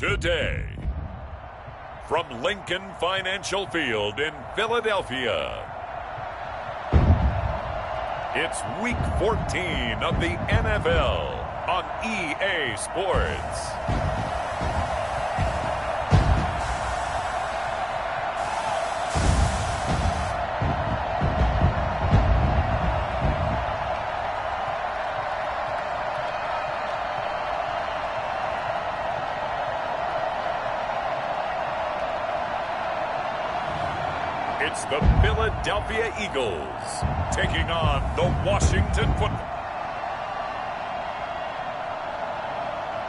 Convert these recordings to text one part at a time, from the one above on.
today. From Lincoln Financial Field in Philadelphia, it's Week 14 of the NFL on EA Sports. It's the Philadelphia Eagles taking on the Washington football.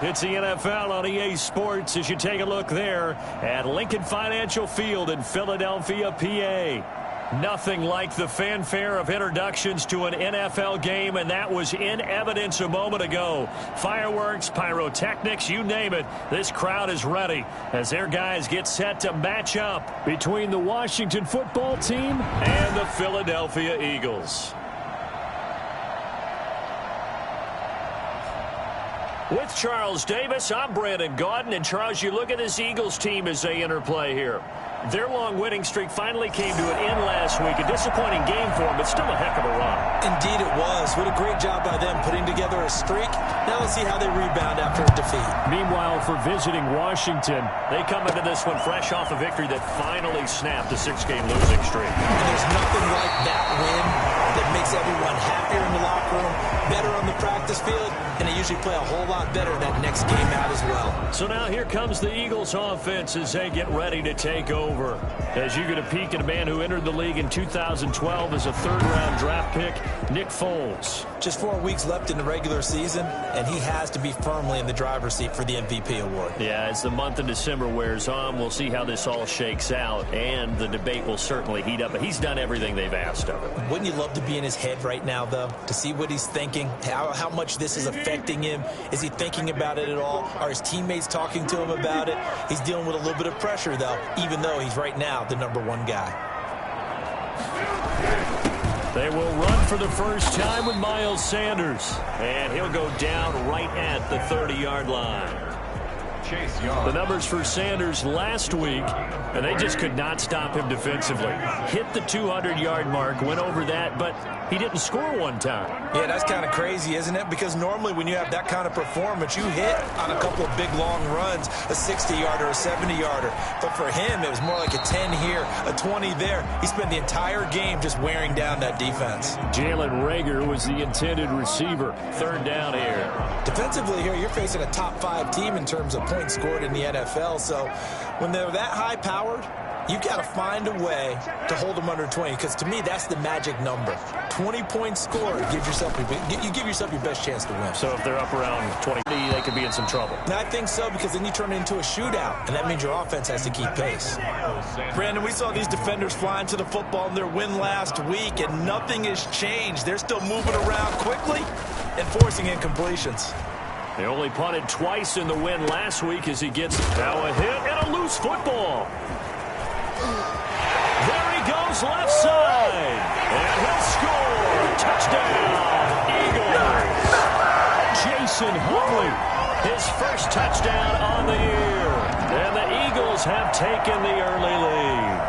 It's the NFL on EA Sports as you take a look there at Lincoln Financial Field in Philadelphia, PA. Nothing like the fanfare of introductions to an NFL game, and that was in evidence a moment ago. Fireworks, pyrotechnics, you name it. This crowd is ready as their guys get set to match up between the Washington football team and the Philadelphia Eagles. With Charles Davis, I'm Brandon Gaudin. And Charles, you look at this Eagles team as they interplay here. Their long winning streak finally came to an end last week. A disappointing game for them, but still a heck of a run. Indeed it was. What a great job by them putting together a streak. Now let's see how they rebound after a defeat. Meanwhile, for visiting Washington, they come into this one fresh off a victory that finally snapped a 6-game losing streak. And there's nothing like that win that makes everyone happier in the locker room, better on the practice field, and they usually play a whole lot better that next game out as well. So now here comes the Eagles offense as they get ready to take over. As you get a peek at a man who entered the league in 2012 as a third-round draft pick, Nick Foles. Just 4 weeks left in the regular season, and he has to be firmly in the driver's seat for the MVP award. Yeah, as the month of December wears on, we'll see how this all shakes out, and the debate will certainly heat up. But he's done everything they've asked of him. Wouldn't you love to be in his head right now, though, to see what he's thinking, how much this is affecting him? Is he thinking about it at all? Are his teammates talking to him about it? He's dealing with a little bit of pressure, though, even though he's right now the #1 guy. They will run for the first time with Miles Sanders, and he'll go down right at the 30-yard line. The numbers for Sanders last week, and they just could not stop him defensively. Hit the 200-yard mark, went over that, but he didn't score one time. Yeah, that's kind of crazy, isn't it? Because normally when you have that kind of performance, you hit on a couple of big, long runs, a 60-yarder, a 70-yarder. But for him, it was more like a 10 here, a 20 there. He spent the entire game just wearing down that defense. Jalen Reagor was the intended receiver. Third down here. Defensively here, you're facing a top-5 team in terms of points scored in the NFL. So when they're that high-powered, you got to find a way to hold them under 20, because to me, that's the magic number. 20 points scored, you give yourself your best chance to win. So if they're up around 20, they could be in some trouble. And I think so, because then you turn it into a shootout, and that means your offense has to keep pace. Brandon, we saw these defenders flying to the football in their win last week, and nothing has changed. They're still moving around quickly and forcing incompletions. They only punted twice in the win last week as he gets now a hit and a loose football. There he goes left side. And he'll score. Touchdown, Eagles. Jason Huntley, his first touchdown on the year. And the Eagles have taken the early lead.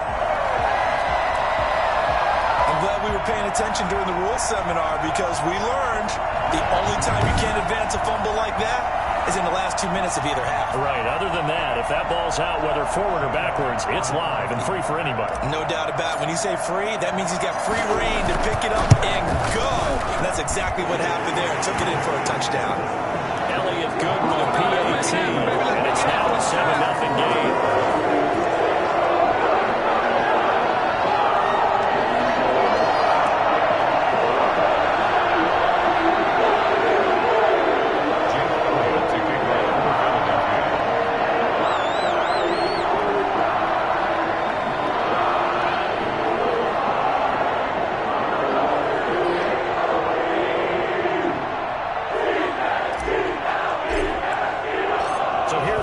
I'm glad we were paying attention during the rules seminar, because we learned the only time you can't advance a fumble like that is in the last 2 minutes of either half. Right. Other than that, if that ball's out, whether forward or backwards, it's live and free for anybody. No doubt about it. When you say free, that means he's got free reign to pick it up and go. And that's exactly what happened there. Took it in for a touchdown. Elliott good with a PAT, and it's now a 7-0 game.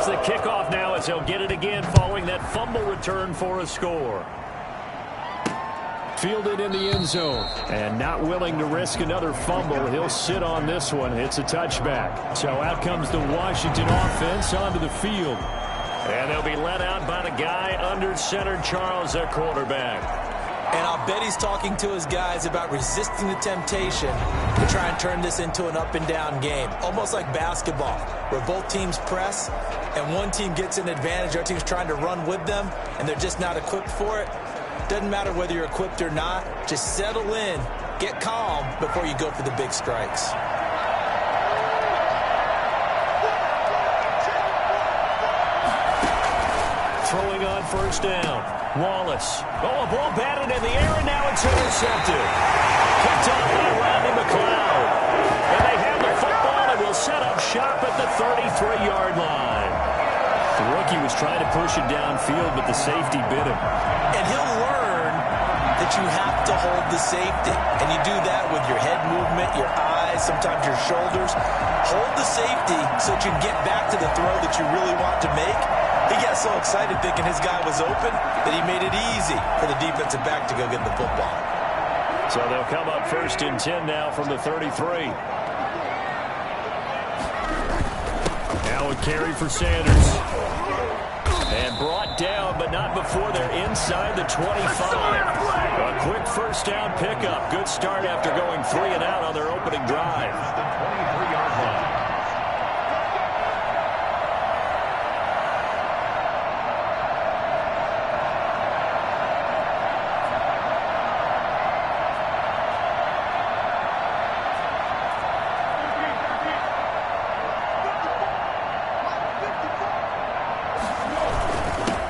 The kickoff now as he'll get it again following that fumble return for a score. Fielded in the end zone and not willing to risk another fumble. He'll sit on this one. It's a touchback. So out comes the Washington offense onto the field. And they'll be led out by the guy under center, Charles, at quarterback. And I'll bet he's talking to his guys about resisting the temptation to try and turn this into an up-and-down game. Almost like basketball, where both teams press, and one team gets an advantage, our team's trying to run with them, and they're just not equipped for it. Doesn't matter whether you're equipped or not. Just settle in, get calm before you go for the big strikes. Throwing on first down. Wallace. Oh, a ball batted in the air, and now it's intercepted. Picked off by Rodney McLeod. And they have the football and will set up shop at the 33-yard line. The rookie was trying to push it downfield, but the safety bit him. And he'll learn that you have to hold the safety. And you do that with your head movement, your eyes, sometimes your shoulders. Hold the safety so that you can get back to the throw that you really want to make. He got so excited thinking his guy was open that he made it easy for the defensive back to go get the football. So they'll come up first and 10 now from the 33. Now a carry for Sanders. And brought down, but not before they're inside the 25. A quick first down pickup. Good start after going 3 and out on their opening drive. The 23-yard line.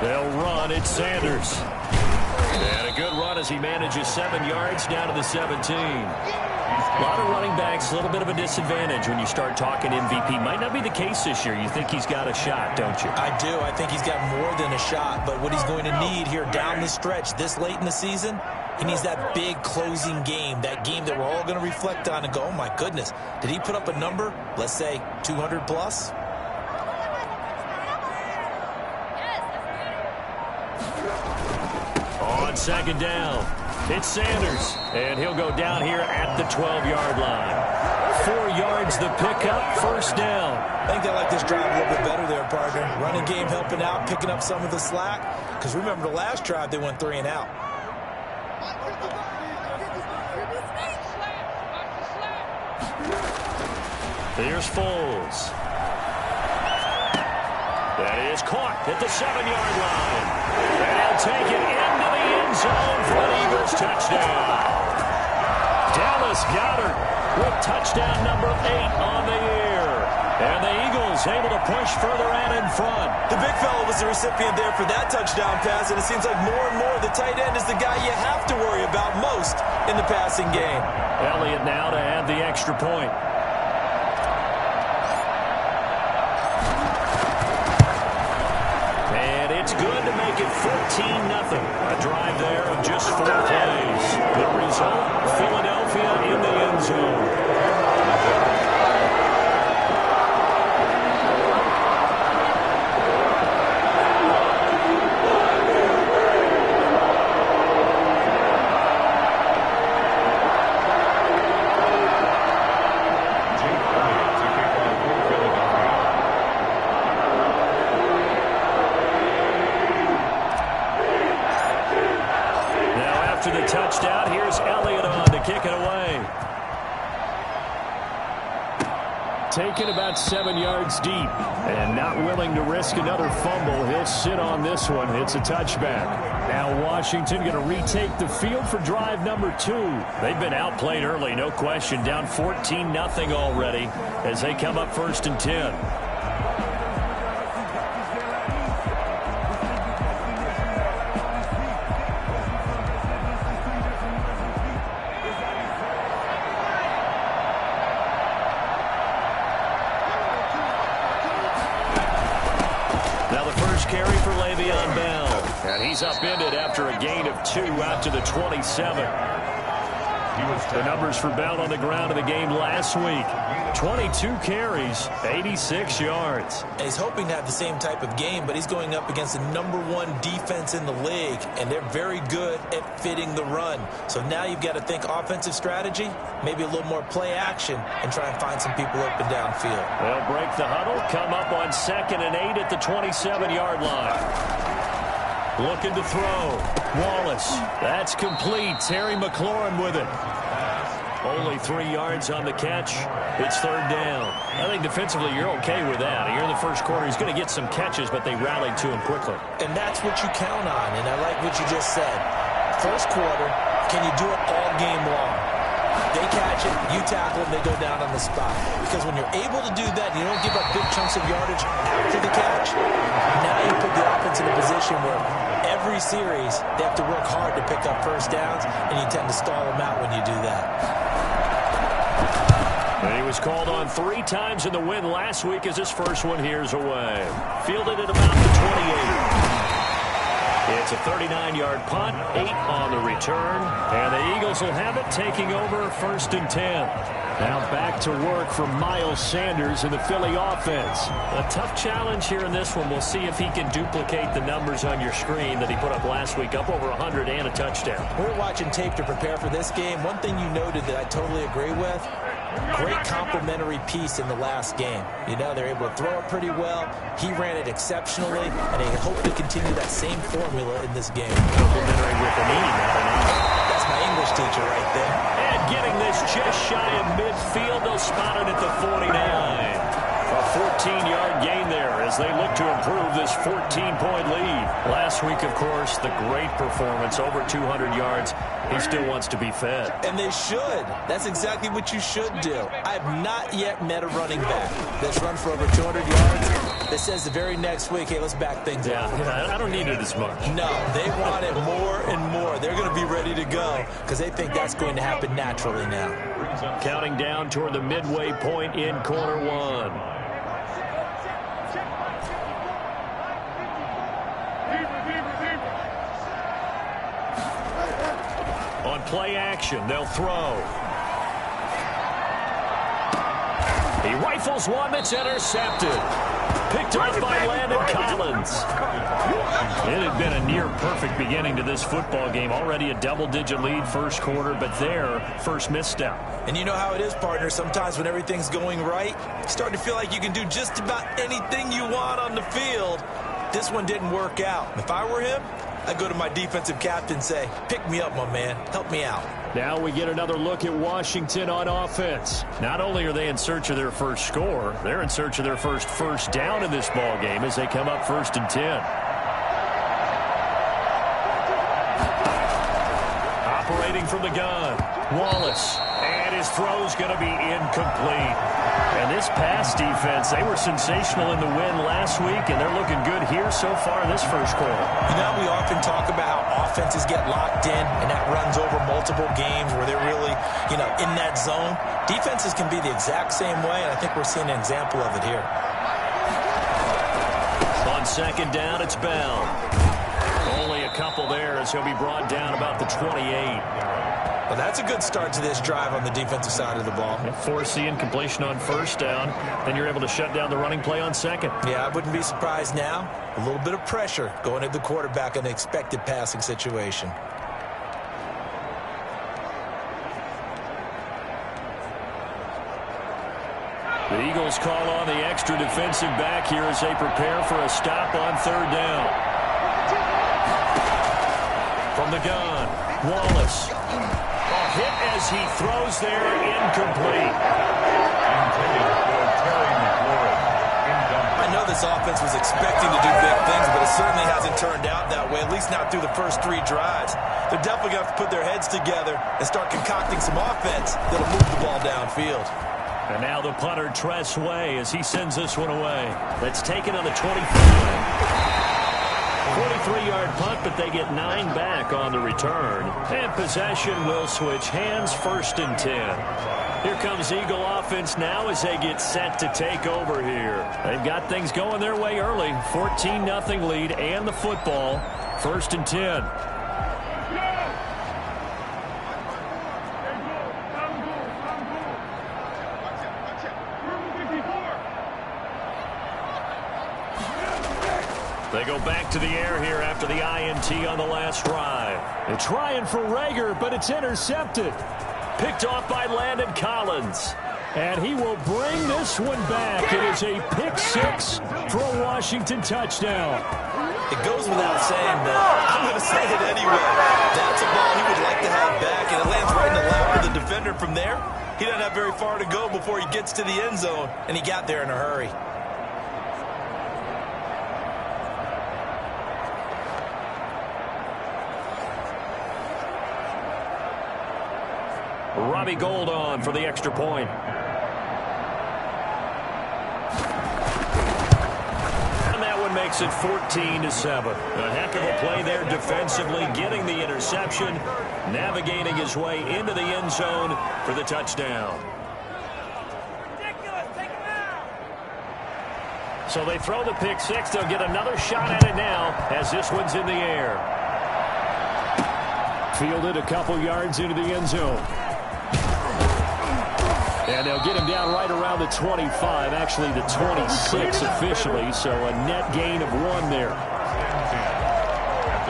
They'll run. It's Sanders. And a good run as he manages 7 yards down to the 17. A lot of running backs, a little bit of a disadvantage when you start talking MVP. Might not be the case this year. You think he's got a shot, don't you? I do. I think he's got more than a shot. But what he's going to need here down the stretch this late in the season, he needs that big closing game, that game that we're all going to reflect on and go, oh, my goodness, did he put up a number, let's say 200 plus? On second down, it's Sanders, and he'll go down here at the 12-yard line. 4 yards the pickup, first down. I think they like this drive a little bit better there, partner. Running game helping out, picking up some of the slack. Because remember the last drive, they went 3 and out. Here's Foles. That is caught at the 7-yard line. And he'll take it into the end zone for an Eagles touchdown. Dallas Goedert with touchdown number 8 on the year. And the Eagles able to push further out in front. The big fella was the recipient there for that touchdown pass, and it seems like more and more the tight end is the guy you have to worry about most in the passing game. Elliott now to add the extra point. It's good to make it 14-0. A drive there of just 4 plays. The result, Philadelphia in the end zone. After the touchdown, here's Elliott on to kick it away. Taken about 7 yards deep and not willing to risk another fumble. He'll sit on this one. It's a touchback. Now Washington going to retake the field for drive number 2. They've been outplayed early, no question. Down 14-0 already as they come up first and 10. Carry for Le'Veon Bell. And he's upended after a gain of 2 out to the 27. The numbers for Bell on the ground in the game last week. 22 carries, 86 yards. And he's hoping to have the same type of game, but he's going up against the #1 defense in the league, and they're very good at fitting the run. So now you've got to think offensive strategy, maybe a little more play action, and try and find some people open downfield. They'll break the huddle, come up on 2nd and 8 at the 27-yard line. Looking to throw. Wallace. That's complete. Terry McLaurin with it. Only 3 yards on the catch. It's 3rd down. I think defensively you're okay with that. Here in the first quarter, he's going to get some catches, but they rallied to him quickly. And that's what you count on, and I like what you just said. First quarter, can you do it all game long? They catch it, you tackle them, they go down on the spot. Because when you're able to do that, you don't give up big chunks of yardage after the catch, now you put the offense in a position where every series they have to work hard to pick up first downs, and you tend to stall them out when you do that. And he was called on 3 times in the win last week as his first one here's away. Fielded at about the 28. It's a 39-yard punt, 8 on the return, and the Eagles will have it taking over 1st and 10. Now back to work for Miles Sanders in the Philly offense. A tough challenge here in this one. We'll see if he can duplicate the numbers on your screen that he put up last week, up over 100 and a touchdown. We're watching tape to prepare for this game. One thing you noted that I totally agree with, great complementary piece in the last game. You know, they're able to throw it pretty well. He ran it exceptionally, and they hope to continue that same formula in this game. Complimentary with an E, not an E. That's my English teacher right there. And getting this just shy of midfield, they'll spot it at the 49. A 14-yard gain there as they look to improve this 14-point lead. Last week, of course, the great performance, over 200 yards. He still wants to be fed. And they should. That's exactly what you should do. I have not yet met a running back that's run for over 200 yards that says the very next week, hey, let's back things up. Yeah, I don't need it as much. No, they want it more and more. They're going to be ready to go because they think that's going to happen naturally now. Counting down toward the midway point in quarter 1. On play action, they'll throw. He rifles one that's intercepted. Picked off by Landon Collins. It had been a near-perfect beginning to this football game. Already a double-digit lead first quarter, but their first misstep. And you know how it is, partner. Sometimes when everything's going right, you start to feel like you can do just about anything you want on the field. This one didn't work out. If I were him, I'd go to my defensive captain and say, pick me up, my man. Help me out. Now we get another look at Washington on offense. Not only are they in search of their first score, they're in search of their first down in this ball game as they come up 1st and 10. Operating from the gun, Wallace. And his throw's going to be incomplete. And this pass defense, they were sensational in the win last week, and they're looking good here so far in this first quarter. You know, we often talk about how offenses get locked in, and that runs over multiple games where they're really, in that zone. Defenses can be the exact same way, and I think we're seeing an example of it here. On 2nd down, it's Bell. Only a couple there as he'll be brought down about the 28. Well, that's a good start to this drive on the defensive side of the ball. Force the incompletion on 1st down, then you're able to shut down the running play on 2nd. Yeah, I wouldn't be surprised now. A little bit of pressure going at the quarterback in an expected passing situation. The Eagles call on the extra defensive back here as they prepare for a stop on 3rd down. From the gun, Wallace. A hit as he throws there, incomplete. I know this offense was expecting to do big things, but it certainly hasn't turned out that way, at least not through the first 3 drives. They're definitely going to have to put their heads together and start concocting some offense that'll move the ball downfield. And now the punter, Tress Way, as he sends this one away. That's taken on the 25. 43-yard punt, but they get 9 back on the return. And possession will switch hands, 1st and 10. Here comes Eagle offense now as they get set to take over here. They've got things going their way early. 14-0 lead and the football. 1st and 10. They go back to the air here after the INT on the last drive. They're trying for Rager, but it's intercepted. Picked off by Landon Collins. And he will bring this one back. It is a pick six for a Washington touchdown. It goes without saying, but I'm going to say it anyway. That's a ball he would like to have back, and it lands right in the lap of the defender from there. He doesn't have very far to go before he gets to the end zone, and he got there in a hurry. Robbie Gould on for the extra point. And that one makes it 14-7. A heck of a play there defensively, getting the interception, navigating his way into the end zone for the touchdown. So they throw the pick six. They'll get another shot at it now as this one's in the air. Fielded a couple yards into the end zone. And they'll get him down right around the 25, actually the 26 officially, so a net gain of 1 there.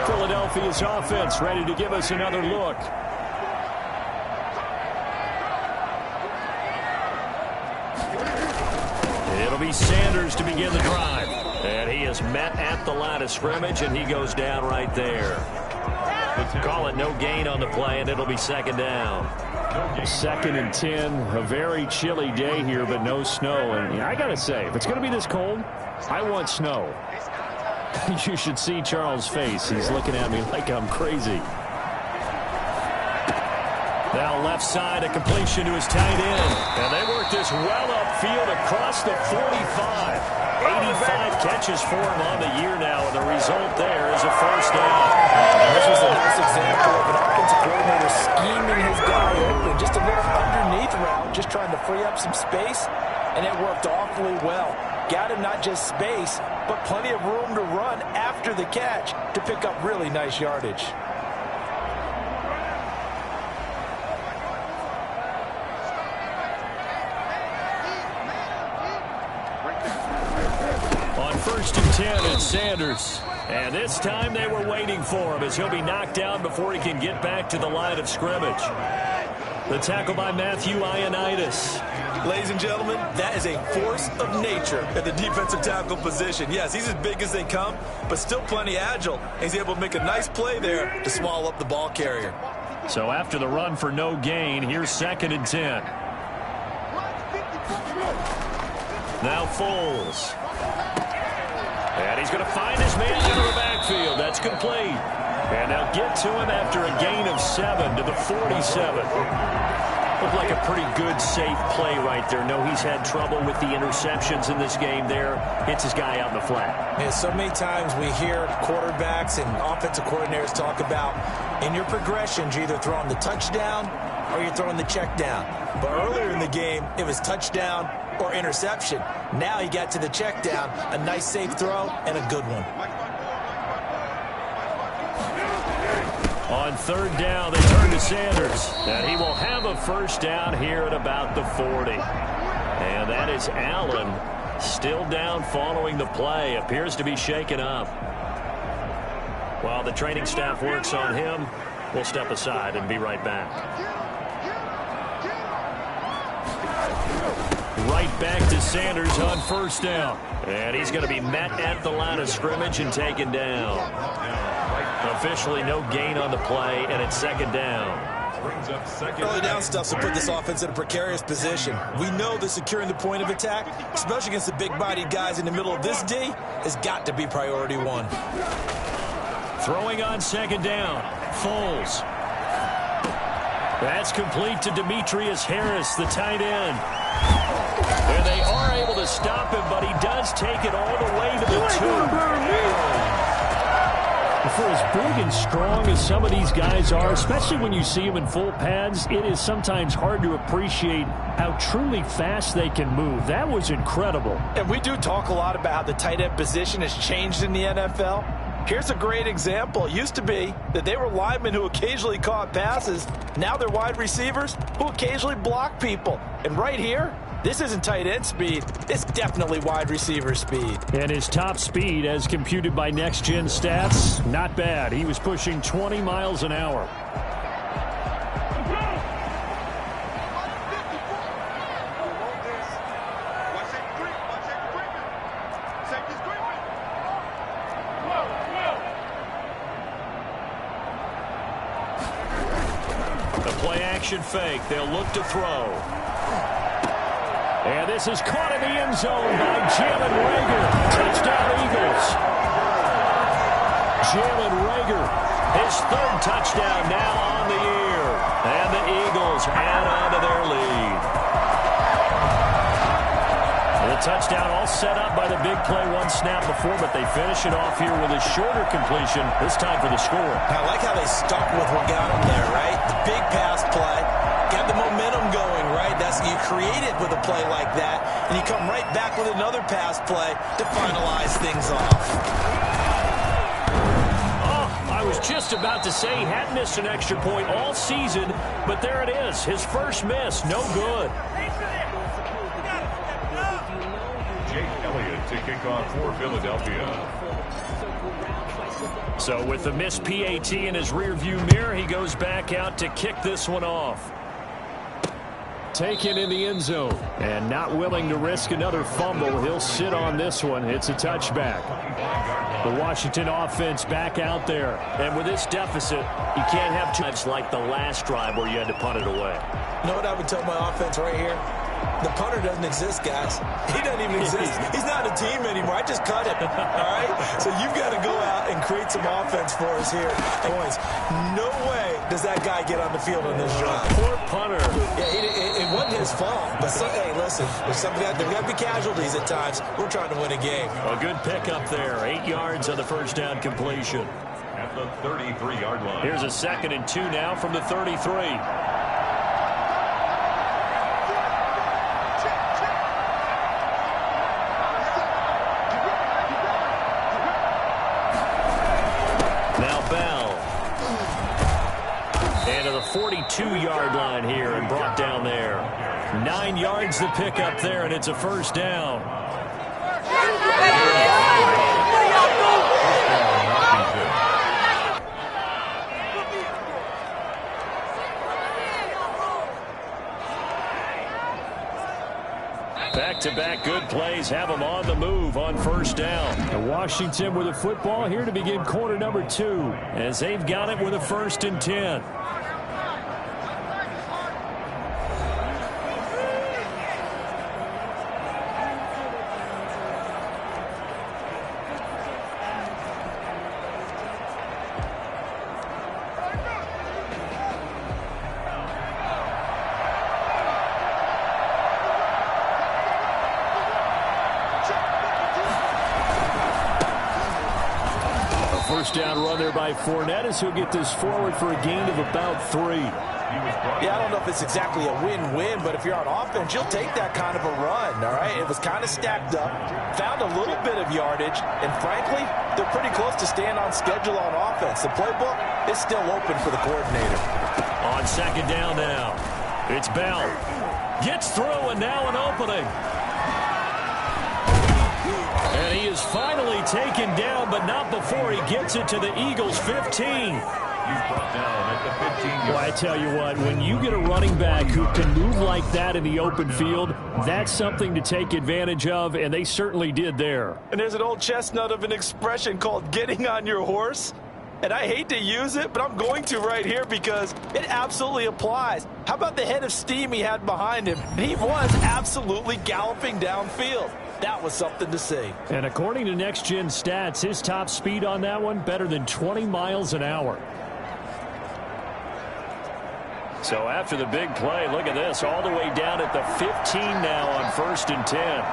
Philadelphia's offense ready to give us another look. It'll be Sanders to begin the drive. And he is met at the line of scrimmage, and he goes down right there. Call it no gain on the play, and it'll be second down. 2nd and 10, a very chilly day here, but no snow. And I got to say, if it's going to be this cold, I want snow. You should see Charles' face. He's looking at me like I'm crazy. Now left side, a completion to his tight end. And they work this well upfield across the 45. 85 catches for him on the year now, and the result there is a first down. This was a nice example of an offensive coordinator scheming his guy open. Just a little underneath route, just trying to free up some space, and it worked awfully well. Got him not just space, but plenty of room to run after the catch to pick up really nice yardage. On 1st and 10, it's Sanders. And this time they were waiting for him as he'll be knocked down before he can get back to the line of scrimmage. The tackle by Matthew Ioannidis. Ladies and gentlemen, that is a force of nature at the defensive tackle position. Yes, he's as big as they come, but still plenty agile. He's able to make a nice play there to swallow up the ball carrier. So after the run for no gain, here's 2nd and 10. Now Foles. And he's going to find his man into the backfield. That's complete. And they'll get to him after a gain of 7 to the 47. Looked like a pretty good, safe play right there. No, he's had trouble with the interceptions in this game there. Hits his guy out in the flat. And so many times we hear quarterbacks and offensive coordinators talk about in your progressions, you're either throwing the touchdown or you're throwing the check down. But earlier in the game, it was touchdown or interception. Now he got to the check down, a nice safe throw, and a good one. On 3rd down, they turn to Sanders. And he will have a first down here at about the 40. And that is Allen still down following the play. Appears to be shaken up. While the training staff works on him, we'll step aside and be right back. Right back to Sanders on 1st down. And he's going to be met at the line of scrimmage and taken down. Officially no gain on the play, and it's 2nd down. Early down stuff to put this offense in a precarious position. We know that securing the point of attack, especially against the big-bodied guys in the middle of this D, has got to be priority 1. Throwing on 2nd down, Foles. That's complete to Demetrius Harris, the tight end. And they are able to stop him, but he does take it all the way to the 2. For as big and strong as some of these guys are, especially when you see them in full pads, it is sometimes hard to appreciate how truly fast they can move. That was incredible. And we do talk a lot about how the tight end position has changed in the NFL. Here's a great example. It used to be that they were linemen who occasionally caught passes. Now they're wide receivers who occasionally block people. And right here, This isn't tight end speed. It's definitely wide receiver speed. And his top speed, as computed by Next Gen Stats, not bad. He was pushing 20 miles an hour. The play action fake. They'll look to throw. And this is caught in the end zone by Jalen Reagor. Touchdown, Eagles. Jalen Reagor, his third touchdown now on the year. And the Eagles add on to their lead. The touchdown all set up by the big play one snap before, but they finish it off here with a shorter completion, this time for the score. I like how they stuck with what got them there, right? The big pass play, got the momentum going, right? You create it with a play like that, and you come right back with another pass play to finalize things off. I was just about to say he hadn't missed an extra point all season, but there it is. His first miss, no good. Jake Elliott to kick off for Philadelphia. So with the missed PAT in his rearview mirror, he goes back out to kick this one off. taken in the end zone. And not willing to risk another fumble. He'll sit on this one. It's a touchback. The Washington offense back out there. And with this deficit, you can't have times like the last drive where you had to punt it away. You know what I would tell my offense right here? The punter doesn't exist, guys. He doesn't even exist. He's not a team anymore. I just cut him, all right? So you've got to go out and create some offense for us here. Boys, no way does that guy get on the field on this drive. Poor punter. Yeah, it wasn't his fault. But, hey, listen, there's got to be casualties at times. We're trying to win a game. A good pickup there. 8 yards on the first down completion. At the 33-yard line. Here's a 2nd and 2 now from the 33. Now Bell. And to the 42-yard line here and brought down there. 9 yards to pick up there, and it's a first down. Back-to-back good plays have them on the move on first down. And Washington with a football here to begin quarter number 2. As they've got it with a 1st and 10. First down run there by Fournette as he'll get this forward for a gain of about 3. Yeah, I don't know if it's exactly a win-win, but if you're on offense, you'll take that kind of a run, all right? It was kind of stacked up, found a little bit of yardage, and frankly, they're pretty close to staying on schedule on offense. The playbook is still open for the coordinator. On 2nd down now, it's Bell. Gets through, and now an opening. And he is finally taken down, but not before he gets it to the Eagles' 15. Well, I tell you what, when you get a running back who can move like that in the open field, that's something to take advantage of, and they certainly did there. And there's an old chestnut of an expression called getting on your horse. And I hate to use it, but I'm going to right here because it absolutely applies. How about the head of steam he had behind him? And he was absolutely galloping downfield. That was something to see. And according to Next Gen Stats, his top speed on that one, better than 20 miles an hour. So after the big play, look at this, all the way down at the 15 now on 1st and 10.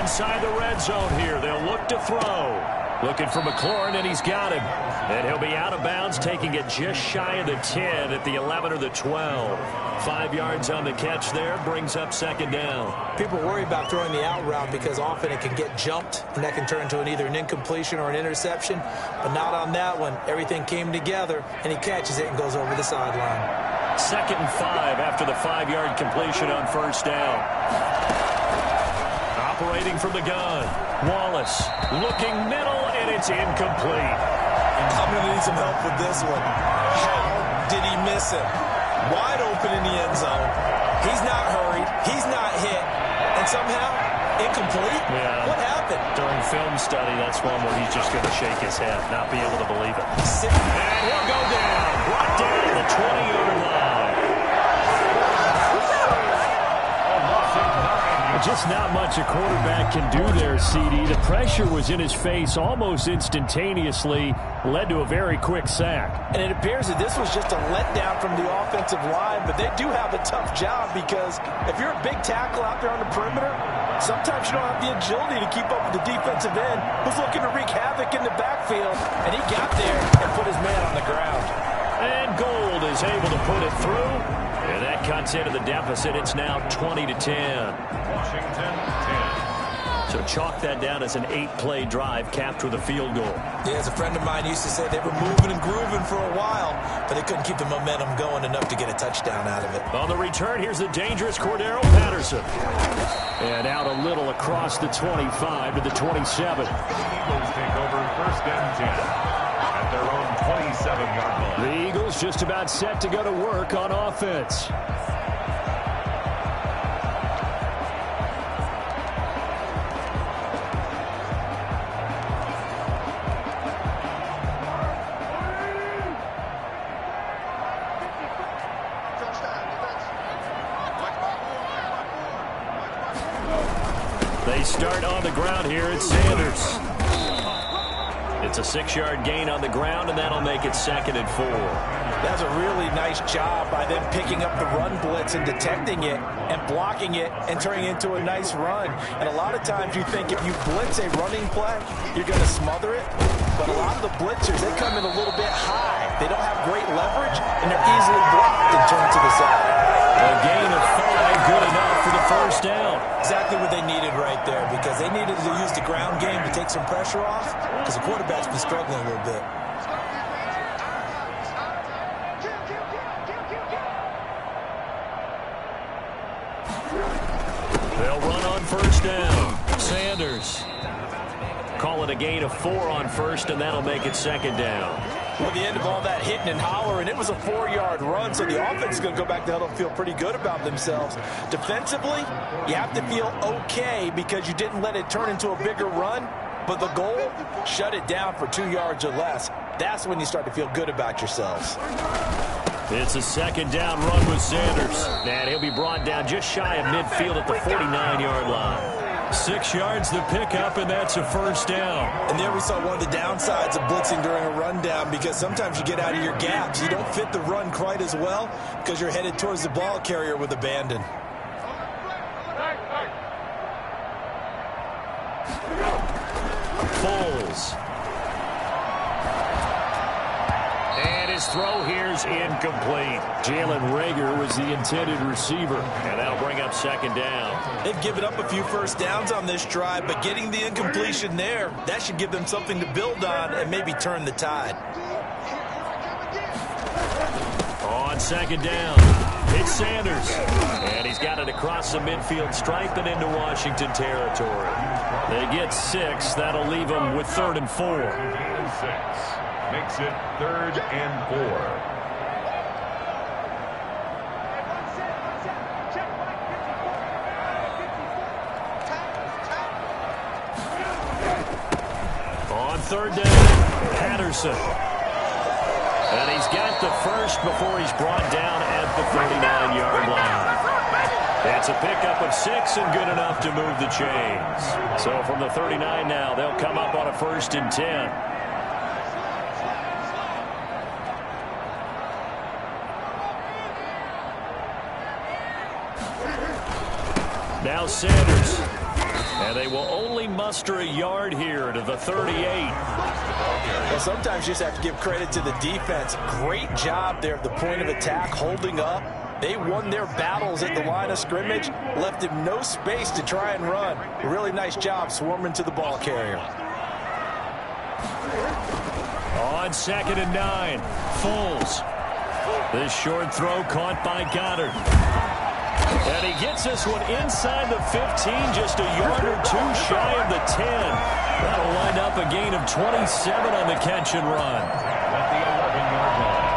Inside the red zone here, they'll look to throw. Looking for McLaurin, and he's got him. And he'll be out of bounds, taking it just shy of the 10 at the 11 or the 12. 5 yards on the catch there, brings up 2nd down. People worry about throwing the out route because often it can get jumped, and that can turn into either an incompletion or an interception. But not on that one. Everything came together, and he catches it and goes over the sideline. 2nd and 5 after the 5-yard completion on first down. Operating from the gun. Wallace looking middle, and it's incomplete. I'm going to need some help with this one. How did he miss it? Wide open in the end zone. He's not hurried. He's not hit. And somehow, incomplete? Yeah. What happened? During film study, that's one where he's just going to shake his head, not be able to believe it. And he'll go down. Brought down to the 20-yard line. Just not much a quarterback can do there, CD. The pressure was in his face almost instantaneously, led to a very quick sack. And it appears that this was just a letdown from the offensive line, but they do have a tough job because if you're a big tackle out there on the perimeter, sometimes you don't have the agility to keep up with the defensive end who's looking to wreak havoc in the backfield, and he got there and put his man on the ground. And Gold is able to put it through, and that cuts into the deficit. It's now 20-10. Washington 10. So chalk that down as an 8-play drive capped with a field goal. Yeah, as a friend of mine used to say, they were moving and grooving for a while, but they couldn't keep the momentum going enough to get a touchdown out of it. On the return, here's the dangerous Cordero Patterson. And out a little across the 25 to the 27. The Eagles take over 1st and 10 at their own 27-yard line. The Eagles just about set to go to work on offense. They start on the ground here. It's Sanders. It's a 6-yard gain on the ground, and that'll make it 2nd and 4. That's a really nice job by them picking up the run blitz and detecting it and blocking it and turning it into a nice run. And a lot of times you think if you blitz a running play, you're going to smother it. But a lot of the blitzers, they come in a little bit high. They don't have great leverage, and they're easily blocked and turned to the side. A gain of 5, good enough for the first down. Exactly what they needed right there, because they needed to use the ground game to take some pressure off, because the quarterback's been struggling a little bit. They'll run on first down. Sanders. Call it a gain of 4 on first, and that'll make it 2nd down. Well, the end of all that hitting and hollering, it was a 4-yard run, so the offense is going to go back to huddle and feel pretty good about themselves. Defensively, you have to feel okay because you didn't let it turn into a bigger run, but the goal, shut it down for 2 yards or less. That's when you start to feel good about yourselves. It's a 2nd down run with Sanders. And he'll be brought down just shy of midfield at the 49-yard line. 6 yards the pickup, and that's a first down. And there we saw one of the downsides of blitzing during a rundown, because sometimes you get out of your gaps. You don't fit the run quite as well because you're headed towards the ball carrier with abandon. Foles. And his throw here's incomplete. Jalen Reagor was the intended receiver, and that'll bring up 2nd down. They've given up a few first downs on this drive, but getting the incompletion there, that should give them something to build on and maybe turn the tide. On 2nd down, it's Sanders. And he's got it across the midfield stripe and into Washington territory. They get 6. That'll leave them with 3rd and 4. 3rd and 6. Makes it 3rd and 4. On 3rd down, Patterson. And he's got the first before he's brought down at the 39-yard line. That's a pickup of 6 and good enough to move the chains. So from the 39 now, they'll come up on a 1st and 10. Now Sanders. And they will only muster a yard here to the 38. Well, sometimes you just have to give credit to the defense. Great job there at the point of attack, holding up. They won their battles at the line of scrimmage, left him no space to try and run. A really nice job swarming to the ball carrier. On 2nd and 9, Foles. This short throw caught by Goddard. And he gets this one inside the 15, just a yard or two shy of the 10. That'll wind up a gain of 27 on the catch and run. At the 11-yard line.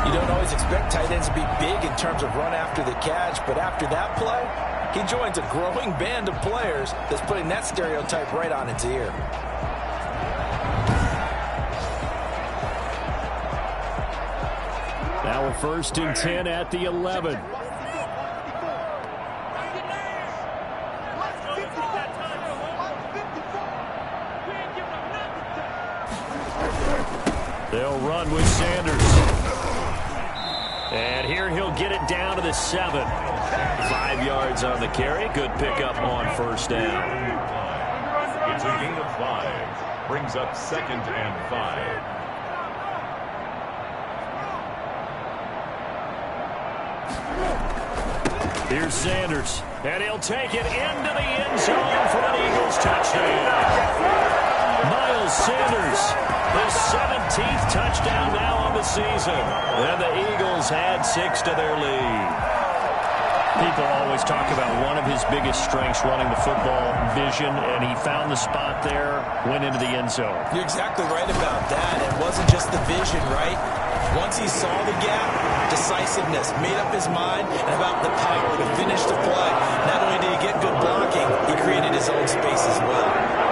You don't always expect tight ends to be big in terms of run after the catch, but after that play, he joins a growing band of players that's putting that stereotype right on its ear. Now a 1st and 10 at the 11. They'll run with Sanders. And here he'll get it down to the 7. 5 yards on the carry. Good pickup on 1st down. It's a gain of 5. Brings up 2nd and 5. Here's Sanders, and he'll take it into the end zone for an Eagles touchdown. Miles Sanders, his 17th touchdown now on the season. And the Eagles add 6 to their lead. People always talk about one of his biggest strengths running the football, vision, and he found the spot there, went into the end zone. You're exactly right about that. It wasn't just the vision, right? Once he saw the gap, decisiveness, made up his mind, and about the power to finish the play. Not only did he get good blocking, he created his own space as well.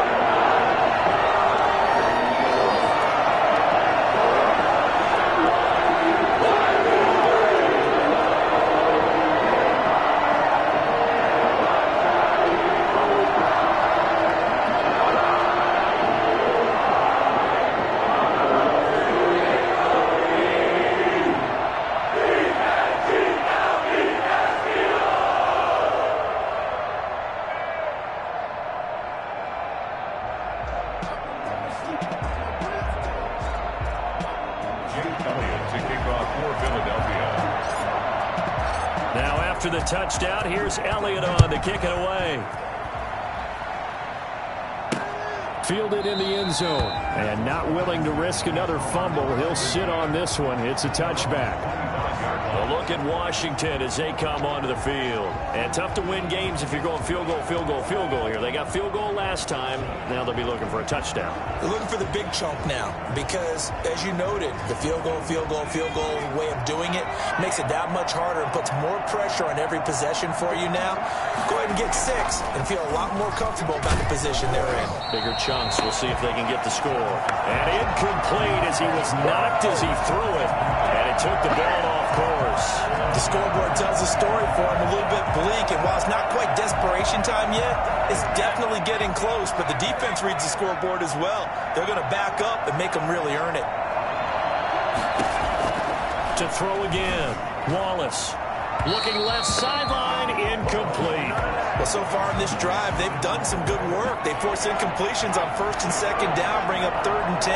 The touchdown. Here's Elliott on to kick it away. Fielded in the end zone. And not willing to risk another fumble. He'll sit on this one. It's a touchback. A look at Washington as they come onto the field. And tough to win games if you're going field goal, field goal, field goal here. They got field goal last time. Now they'll be looking for a touchdown. They're looking for the big chunk now because, as you noted, the field goal way of doing it makes it that much harder and puts more pressure on every possession for you now. Go ahead and get 6 and feel a lot more comfortable about the position they're in. Bigger chunks. We'll see if they can get the score. And incomplete as he was knocked as he threw it. And it took the ball off course. The scoreboard tells a story for him, a little bit bleak, and while it's not quite desperation time yet, it's definitely getting close, but the defense reads the scoreboard as well. They're going to back up and make them really earn it. To throw again, Wallace. Looking left sideline, incomplete. Well, so far in this drive, they've done some good work. They force incompletions on 1st and 2nd down, bring up 3rd and 10.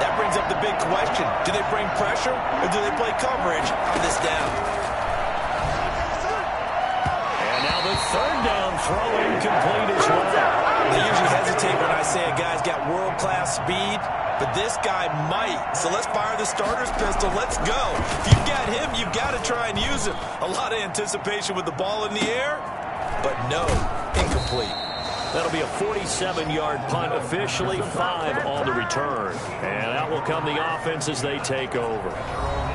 That brings up the big question. Do they bring pressure or do they play coverage on this down? And now the 3rd down throw incomplete as well. They usually hesitate when I say a guy's got world-class speed, but this guy might. So let's fire the starter's pistol. Let's go. If you've got him, you've got to try and use him. A lot of anticipation with the ball in the air, but no, incomplete. That'll be a 47-yard punt, officially 5 on the return. And out will come the offense as they take over.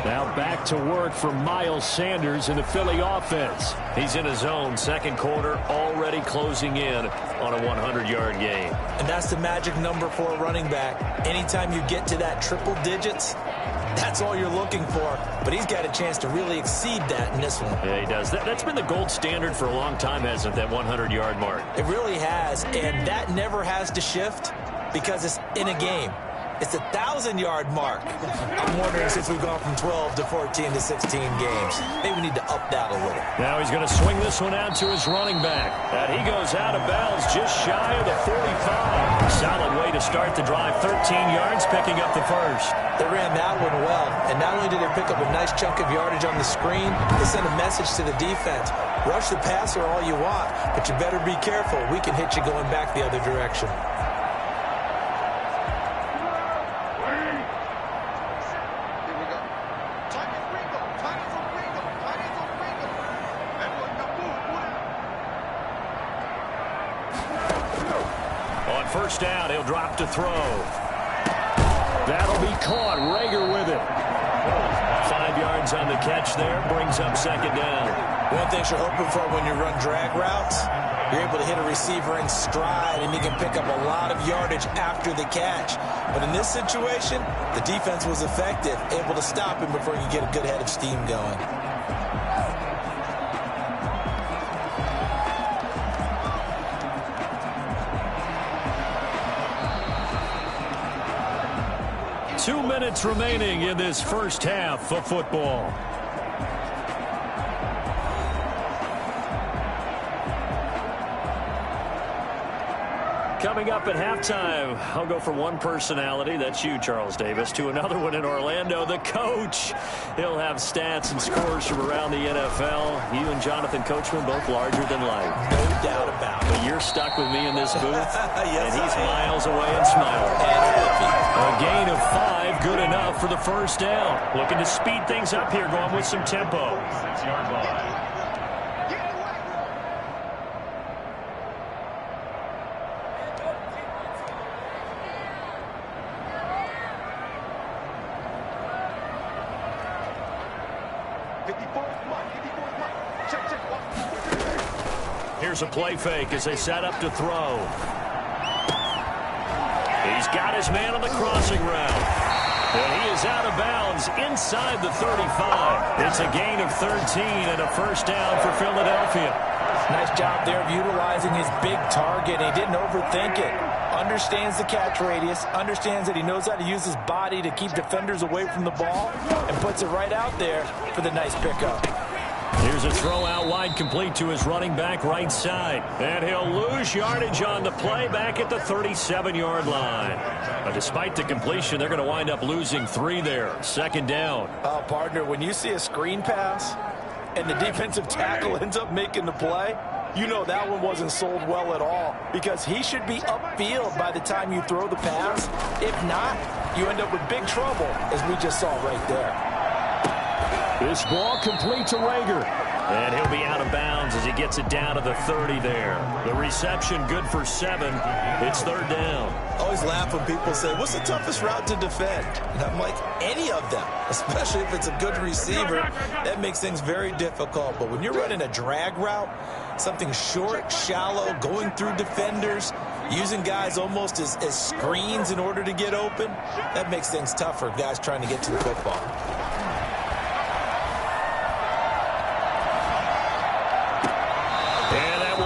Now back to work for Miles Sanders in the Philly offense. He's in his zone, 2nd quarter, already closing in on a 100-yard game. And that's the magic number for a running back. Anytime you get to that triple digits, that's all you're looking for. But he's got a chance to really exceed that in this one. Yeah, he does. That's been the gold standard for a long time, hasn't it, that 100-yard mark? It really has, and that never has to shift because it's in a game. It's a 1,000-yard mark. I'm wondering, since we've gone from 12 to 14 to 16 games, maybe we need to up that a little. Now he's going to swing this one out to his running back. And he goes out of bounds just shy of the 45. Solid way to start the drive. 13 yards, picking up the 1st. They ran that one well, and not only did they pick up a nice chunk of yardage on the screen, they sent a message to the defense. Rush the passer all you want, but you better be careful. We can hit you going back the other direction. On first down, he'll drop to throw. That'll be caught. Rager with it. 5 yards on the catch there. Brings up second down. One thing you're hoping for when you run drag routes, you're able to hit a receiver in stride, and he can pick up a lot of yardage after the catch. But in this situation, the defense was effective, able to stop him before he could get a good head of steam going. Two minutes remaining in this first half of football. Coming up at halftime, I'll go from one personality, that's you, Charles Davis, to another one in Orlando, the coach. He'll have stats and scores from around the NFL. You and Jonathan Coachman, both larger than life. No doubt about it. But you're stuck with me in this booth, yes, and he's miles away and smiling. A gain of 5, good enough for the first down. Looking to speed things up here, going with some tempo. 6-yard line. Here's a play fake as they set up to throw. He's got his man on the crossing route. And he is out of bounds inside the 35. It's a gain of 13 and a first down for Philadelphia. Nice job there of utilizing his big target. He didn't overthink it. Understands the catch radius, understands that he knows how to use his body to keep defenders away from the ball, and puts it right out there for the nice pickup. Here's a throw out wide, complete to his running back right side. And he'll lose yardage on the play back at the 37-yard line. But despite the completion, they're going to wind up losing 3 there. Second down. Oh, partner, when you see a screen pass and the defensive tackle ends up making the play, you know that one wasn't sold well at all, because he should be upfield by the time you throw the pass. If not, you end up with big trouble, as we just saw right there. This ball complete to Rager. And he'll be out of bounds as he gets it down to the 30 there. The reception good for 7. It's third down. I always laugh when people say, what's the toughest route to defend? And I'm like, any of them, especially if it's a good receiver. That makes things very difficult. But when you're running a drag route, something short, shallow, going through defenders, using guys almost as screens in order to get open, that makes things tough for guys trying to get to the football.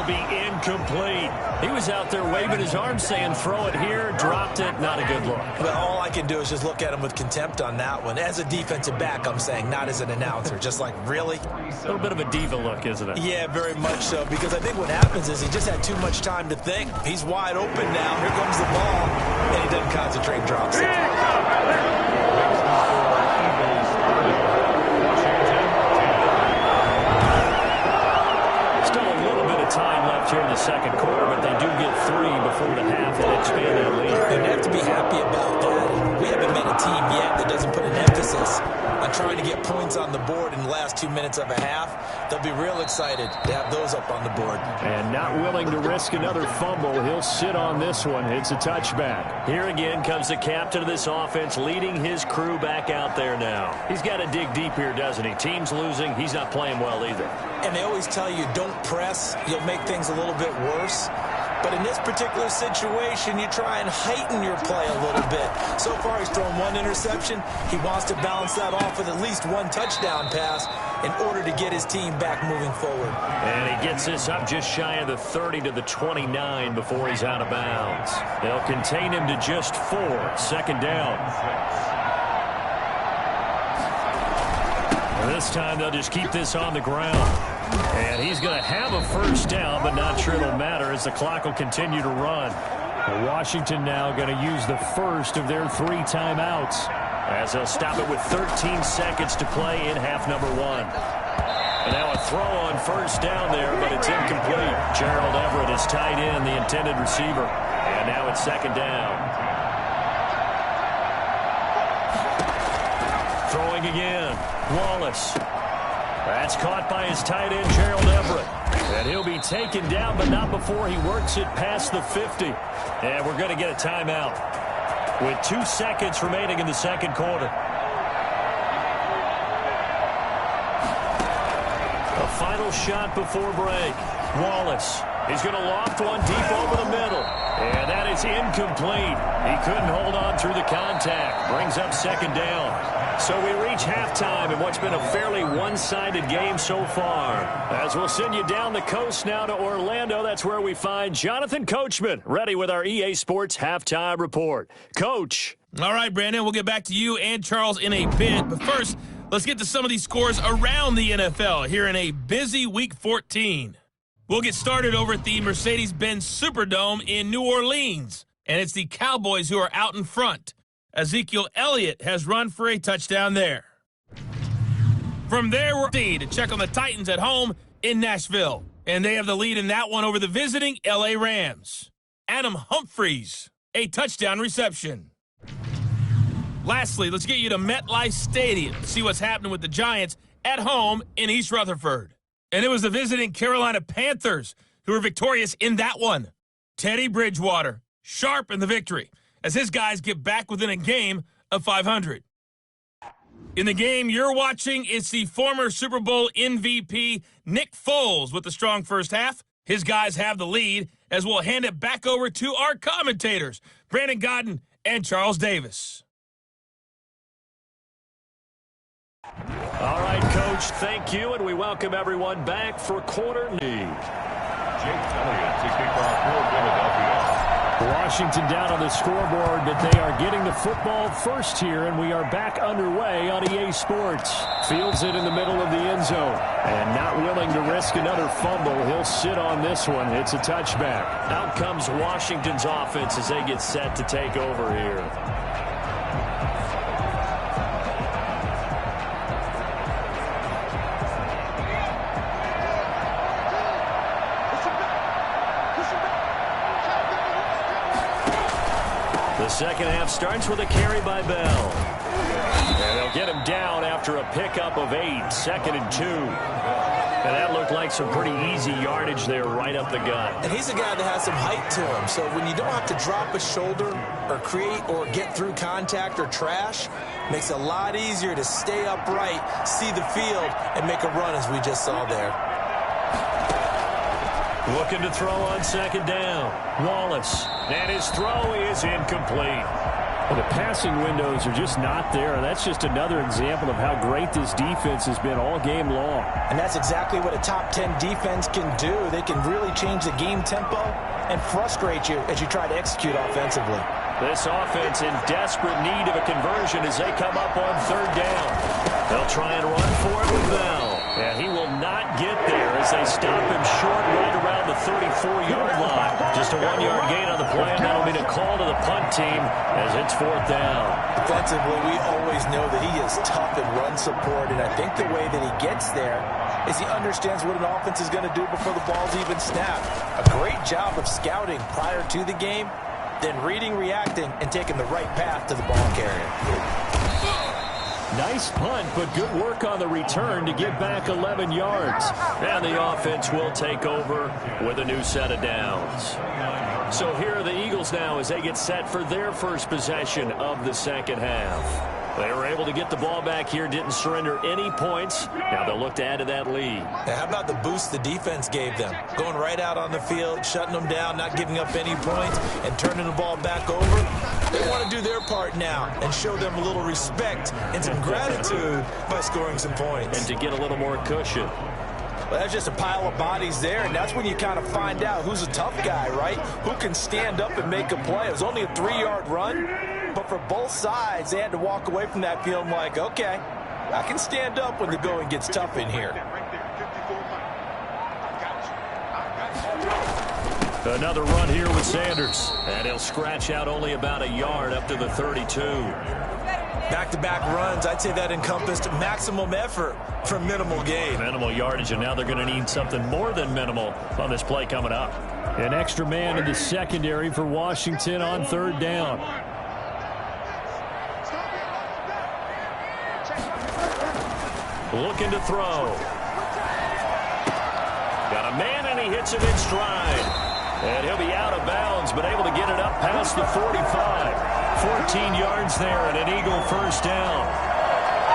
Incomplete. He was out there waving his arms saying throw it here, dropped it, not a good look. But all I can do is just look at him with contempt on that one. As a defensive back, I'm saying, not as an announcer. Just like, really? A little bit of a diva look, isn't it? Yeah, very much so, because I think what happens is he just had too much time to think. He's wide open now. Here comes the ball, and he doesn't concentrate, drops it. Time left here in the second quarter, but they do get 3 before the half and expand their lead. And they have to be happy about that. We haven't met a team yet that doesn't put an emphasis on trying to get points on the board in the last 2 minutes of a half. They'll be real excited to have those up on the board. And not willing to risk another fumble. He'll sit on this one. It's a touchback. Here again comes the captain of this offense, leading his crew back out there now. He's got to dig deep here, doesn't he? Team's losing. He's not playing well either. And they always tell you, don't press. You'll make things a little bit worse. But in this particular situation, you try and heighten your play a little bit. So far, he's thrown 1 interception. He wants to balance that off with at least 1 touchdown pass in order to get his team back moving forward. And he gets this up just shy of the 30 to the 29 before he's out of bounds. They'll contain him to just 4. Second down. This time they'll just keep this on the ground. And he's going to have a first down, but not sure it'll matter as the clock will continue to run. Washington now going to use the first of their 3 timeouts, as they'll stop it with 13 seconds to play in half number 1. And now a throw on first down there, but it's incomplete. Gerald Everett is tight end, the intended receiver. And now it's second down. Throwing again. Wallace. That's caught by his tight end, Gerald Everett. And he'll be taken down, but not before he works it past the 50. And we're going to get a timeout with 2 seconds remaining in the second quarter. A final shot before break. Wallace. He's going to loft one deep over the middle. And that is incomplete. He couldn't hold on through the contact. Brings up second down. So we reach halftime in what's been a fairly one-sided game so far. As we'll send you down the coast now to Orlando, that's where we find Jonathan Coachman, ready with our EA Sports Halftime Report. Coach. All right, Brandon, we'll get back to you and Charles in a bit. But first, let's get to some of these scores around the NFL here in a busy Week 14. We'll get started over at the Mercedes-Benz Superdome in New Orleans. And it's the Cowboys who are out in front. Ezekiel Elliott has run for a touchdown there. From there, we're to check on the Titans at home in Nashville. And they have the lead in that one over the visiting L.A. Rams. Adam Humphries, a touchdown reception. Lastly, let's get you to MetLife Stadium to see what's happening with the Giants at home in East Rutherford. And it was the visiting Carolina Panthers who were victorious in that one. Teddy Bridgewater, sharp in the victory, as his guys get back within a game of 500. In the game you're watching, it's the former Super Bowl MVP Nick Foles with the strong first half. His guys have the lead, as we'll hand it back over to our commentators, Brandon Godden and Charles Davis. All right, Coach, thank you, and we welcome everyone back for quarter knee. Jake Elliott to kick off for Philadelphia. Washington down on the scoreboard, but they are getting the football first here, and we are back underway on EA Sports. Fields it in the middle of the end zone, and not willing to risk another fumble. He'll sit on this one. It's a touchback. Out comes Washington's offense as they get set to take over here. The second half starts with a carry by Bell. And they'll get him down after a pickup of 8, 2nd and 2. And that looked like some pretty easy yardage there right up the gut. And he's a guy that has some height to him, so when you don't have to drop a shoulder or create or get through contact or trash, makes it a lot easier to stay upright, see the field, and make a run as we just saw there. Looking to throw on second down. Wallace. And his throw is incomplete. Well, the passing windows are just not there. That's just another example of how great this defense has been all game long. And that's exactly what a top 10 defense can do. They can really change the game tempo and frustrate you as you try to execute offensively. This offense in desperate need of a conversion as they come up on third down. They'll try and run for it with Bell. And he will not get there as they stop him short right around the 34-yard line. Just a 1-yard gain on the play, and that'll be a call to the punt team as it's fourth down. Defensively, we always know that he is tough in run support, and I think the way that he gets there is he understands what an offense is going to do before the ball's even snapped. A great job of scouting prior to the game, then reading, reacting, and taking the right path to the ball carrier. Nice punt, but good work on the return to get back 11 yards. And the offense will take over with a new set of downs. So here are the Eagles now as they get set for their first possession of the second half. They were able to get the ball back here, didn't surrender any points. Now they'll look to add to that lead. Now, how about the boost the defense gave them? Going right out on the field, shutting them down, not giving up any points, and turning the ball back over. They want to do their part now and show them a little respect and some gratitude by scoring some points. And to get a little more cushion. Well, that's just a pile of bodies there, and that's when you kind of find out who's a tough guy, right? Who can stand up and make a play. It was only a 3-yard run, but for both sides, they had to walk away from that feeling like, okay, I can stand up when the going gets tough in here. Another run here with Sanders, and he'll scratch out only about a yard up to the 32. Back-to-back runs, I'd say that encompassed maximum effort for minimal gain. Minimal yardage, and now they're going to need something more than minimal on this play coming up. An extra man in the secondary for Washington on third down. Looking to throw. Got a man he hits him in stride. And he'll be out of bounds, but able to get it up past the 45. 14 yards there and an Eagle first down.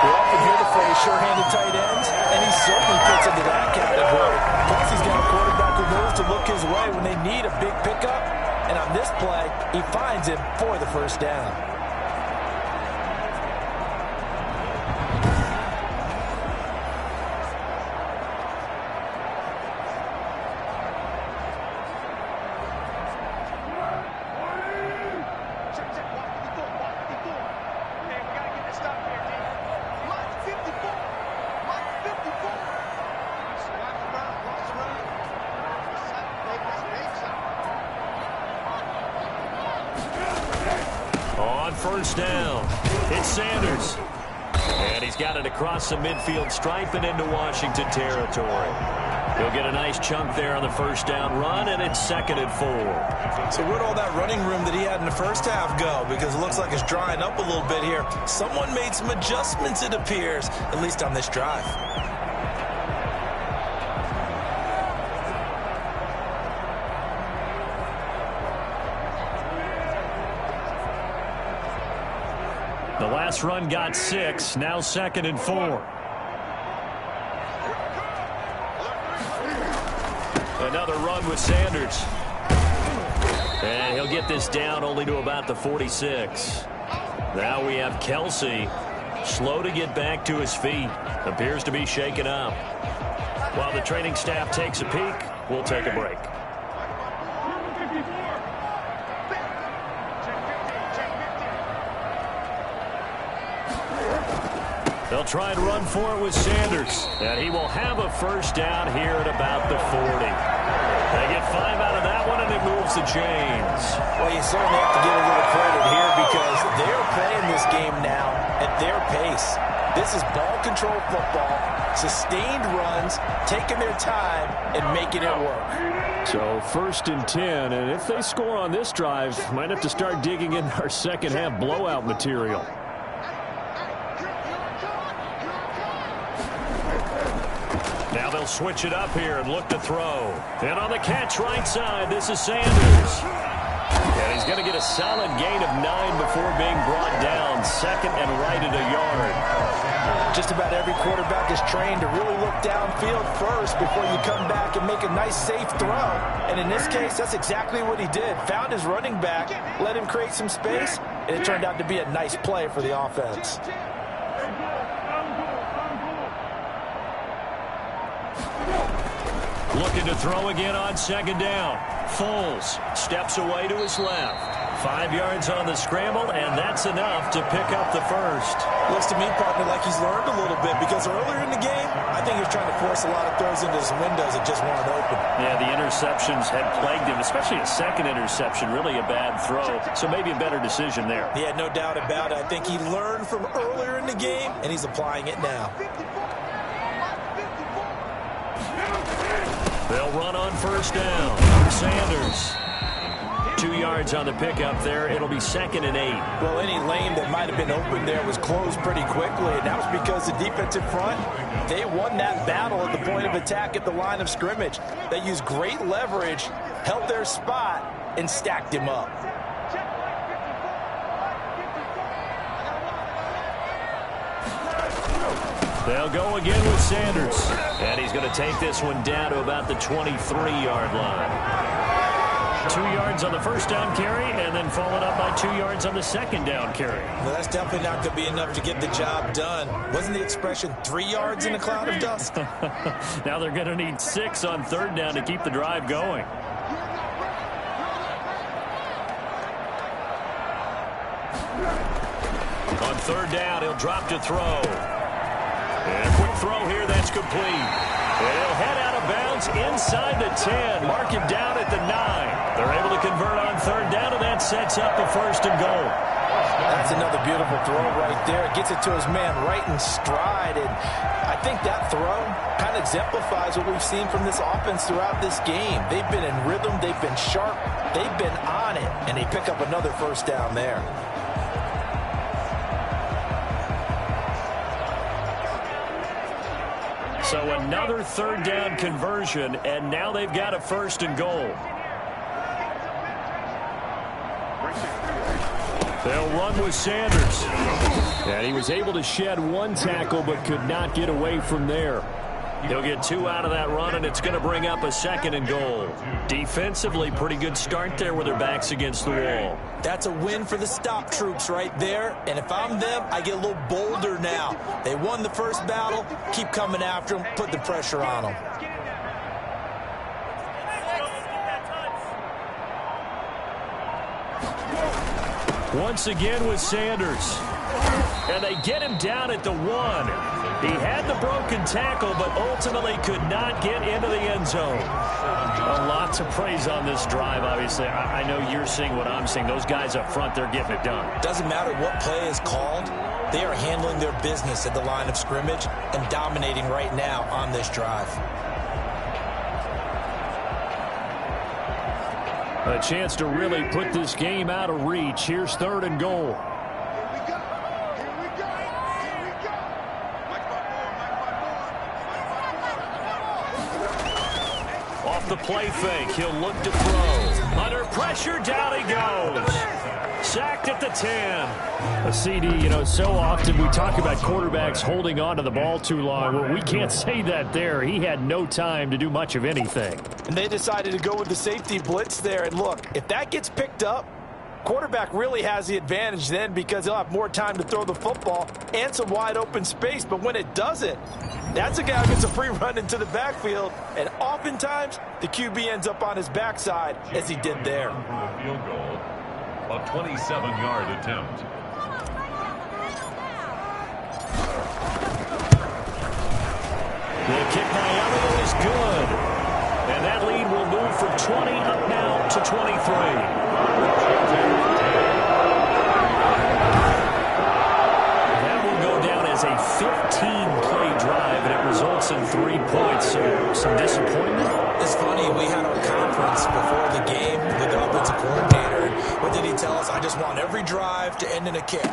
We often hear the phrase sure-handed tight ends, and he certainly fits into that category. Plus, he's got a quarterback who knows to look his way when they need a big pickup. And on this play, he finds him for the first down. First down. It's Sanders. And he's got it across the midfield stripe and into Washington territory. He'll get a nice chunk there on the first down run, and it's 2nd and 4. So where'd all that running room that he had in the first half go? Because it looks like it's drying up a little bit here. Someone made some adjustments, it appears, at least on this drive. The last run got 6, now 2nd and 4. Another run with Sanders. And he'll get this down only to about the 46. Now we have Kelsey, slow to get back to his feet. Appears to be shaken up. While the training staff takes a peek, we'll take a break. They'll try and run for it with Sanders. And he will have a first down here at about the 40. They get 5 out of that one, and it moves the chains. Well, you certainly have to give a little credit here because they're playing this game now at their pace. This is ball control football, sustained runs, taking their time, and making it work. So 1st and 10, and if they score on this drive, might have to start digging in our second half blowout material. Now they'll switch it up here and look to throw. And on the catch right side, this is Sanders. And he's going to get a solid gain of 9 before being brought down. 2nd and right at a yard. Just about every quarterback is trained to really look downfield first before you come back and make a nice, safe throw. And in this case, that's exactly what he did. Found his running back, let him create some space, and it turned out to be a nice play for the offense. Looking to throw again on 2nd down. Foles steps away to his left. 5 yards on the scramble, and that's enough to pick up the first. Looks to me, partner, like he's learned a little bit because earlier in the game, I think he was trying to force a lot of throws into some windows that just weren't open. Yeah, the interceptions had plagued him, especially a second interception, really a bad throw. So maybe a better decision there. Yeah, no doubt about it. I think he learned from earlier in the game, and he's applying it now. They'll run on first down. Sanders. 2 yards on the pickup there. It'll be 2nd and 8. Well, any lane that might have been open there was closed pretty quickly, and that was because the defensive front, they won that battle at the point of attack at the line of scrimmage. They used great leverage, held their spot, and stacked him up. They'll go again with Sanders. And he's going to take this one down to about the 23-yard line. 2 yards on the first down carry, and then followed up by 2 yards on the second down carry. Well, that's definitely not going to be enough to get the job done. Wasn't the expression 3 yards in a cloud of dust? Now they're going to need 6 on 3rd down to keep the drive going. On 3rd down, he'll drop to throw. And a quick throw here, that's complete. And he'll head out of bounds inside the 10. Mark him down at the 9. They're able to convert on 3rd down, and that sets up a 1st and goal. That's another beautiful throw right there. It gets it to his man right in stride. And I think that throw kind of exemplifies what we've seen from this offense throughout this game. They've been in rhythm. They've been sharp. They've been on it. And they pick up another 1st down there. So another third down conversion, and now they've got a 1st and goal. They'll run with Sanders. And he was able to shed 1 tackle but could not get away from there. They'll get 2 out of that run, and it's going to bring up a 2nd and goal. Defensively, pretty good start there with their backs against the wall. That's a win for the stop troops right there. And if I'm them, I get a little bolder now. They won the first battle. Keep coming after them. Put the pressure on them. Once again with Sanders. And they get him down at the 1. He had the broken tackle, but ultimately could not get into the end zone. A lot to praise on this drive, obviously. I know you're seeing what I'm seeing. Those guys up front, they're getting it done. Doesn't matter what play is called. They are handling their business at the line of scrimmage and dominating right now on this drive. A chance to really put this game out of reach. Here's 3rd and goal. Off the play fake, he'll look to throw. Under pressure, down he goes. Sacked at the 10. A CD, so often we talk about quarterbacks holding on to the ball too long. Well, we can't say that there. He had no time to do much of anything. And they decided to go with the safety blitz there. And look, if that gets picked up, quarterback really has the advantage then because he'll have more time to throw the football and some wide open space. But when it doesn't, that's a guy who gets a free run into the backfield. And oftentimes, the QB ends up on his backside as he did there. Field goal, a 27-yard attempt. The kick by Elliott is good. And that lead will move from 20 up now to 23. That will go down as a 15-play drive, and it results in 3 points. So some disappointment. It's funny, we had our conference before the game with the offensive coordinator. What did he tell us? I just want every drive to end in a kick,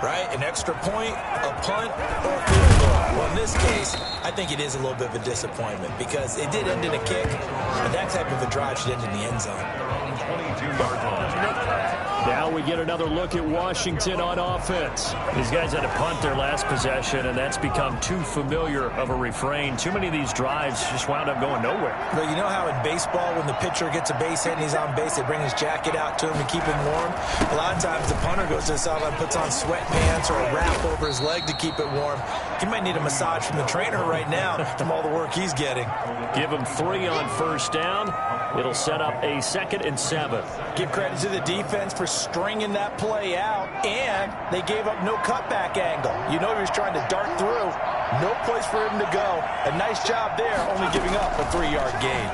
right? An extra point, a punt, or a field goal. Well, in this case, I think it is a little bit of a disappointment because it did end in a kick, but that type of a drive should end in the end zone. 22-yard line. Now we get another look at Washington on offense. These guys had to punt their last possession, and that's become too familiar of a refrain. Too many of these drives just wound up going nowhere. But you know how in baseball, when the pitcher gets a base hit and he's on base, they bring his jacket out to him to keep him warm? A lot of times the punter goes to the sideline, puts on sweatpants or a wrap over his leg to keep it warm. He might need a massage from the trainer right now from all the work he's getting. Give him 3 on 1st down. It'll set up a 2nd and 7. Give credit to the defense for stringing that play out, and they gave up no cutback angle. You know he was trying to dart through. No place for him to go. A nice job there, only giving up a 3-yard gain.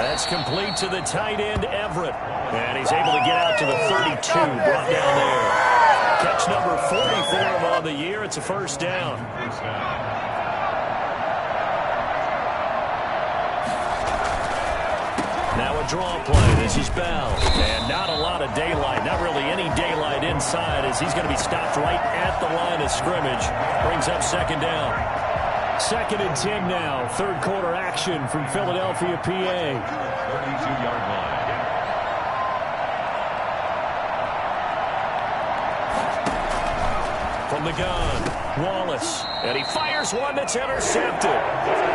That's complete to the tight end, Everett. And he's able to get out to the 32, brought down there. Catch number 40 for him on the year. It's a 1st down. Now a draw play. This is Bell. And not a lot of daylight. Not really any daylight inside as he's going to be stopped right at the line of scrimmage. Brings up 2nd down. 2nd and 10 now. 3rd quarter action from Philadelphia, PA. 32-yard line. From the gun, Wallace. And he fires one that's intercepted.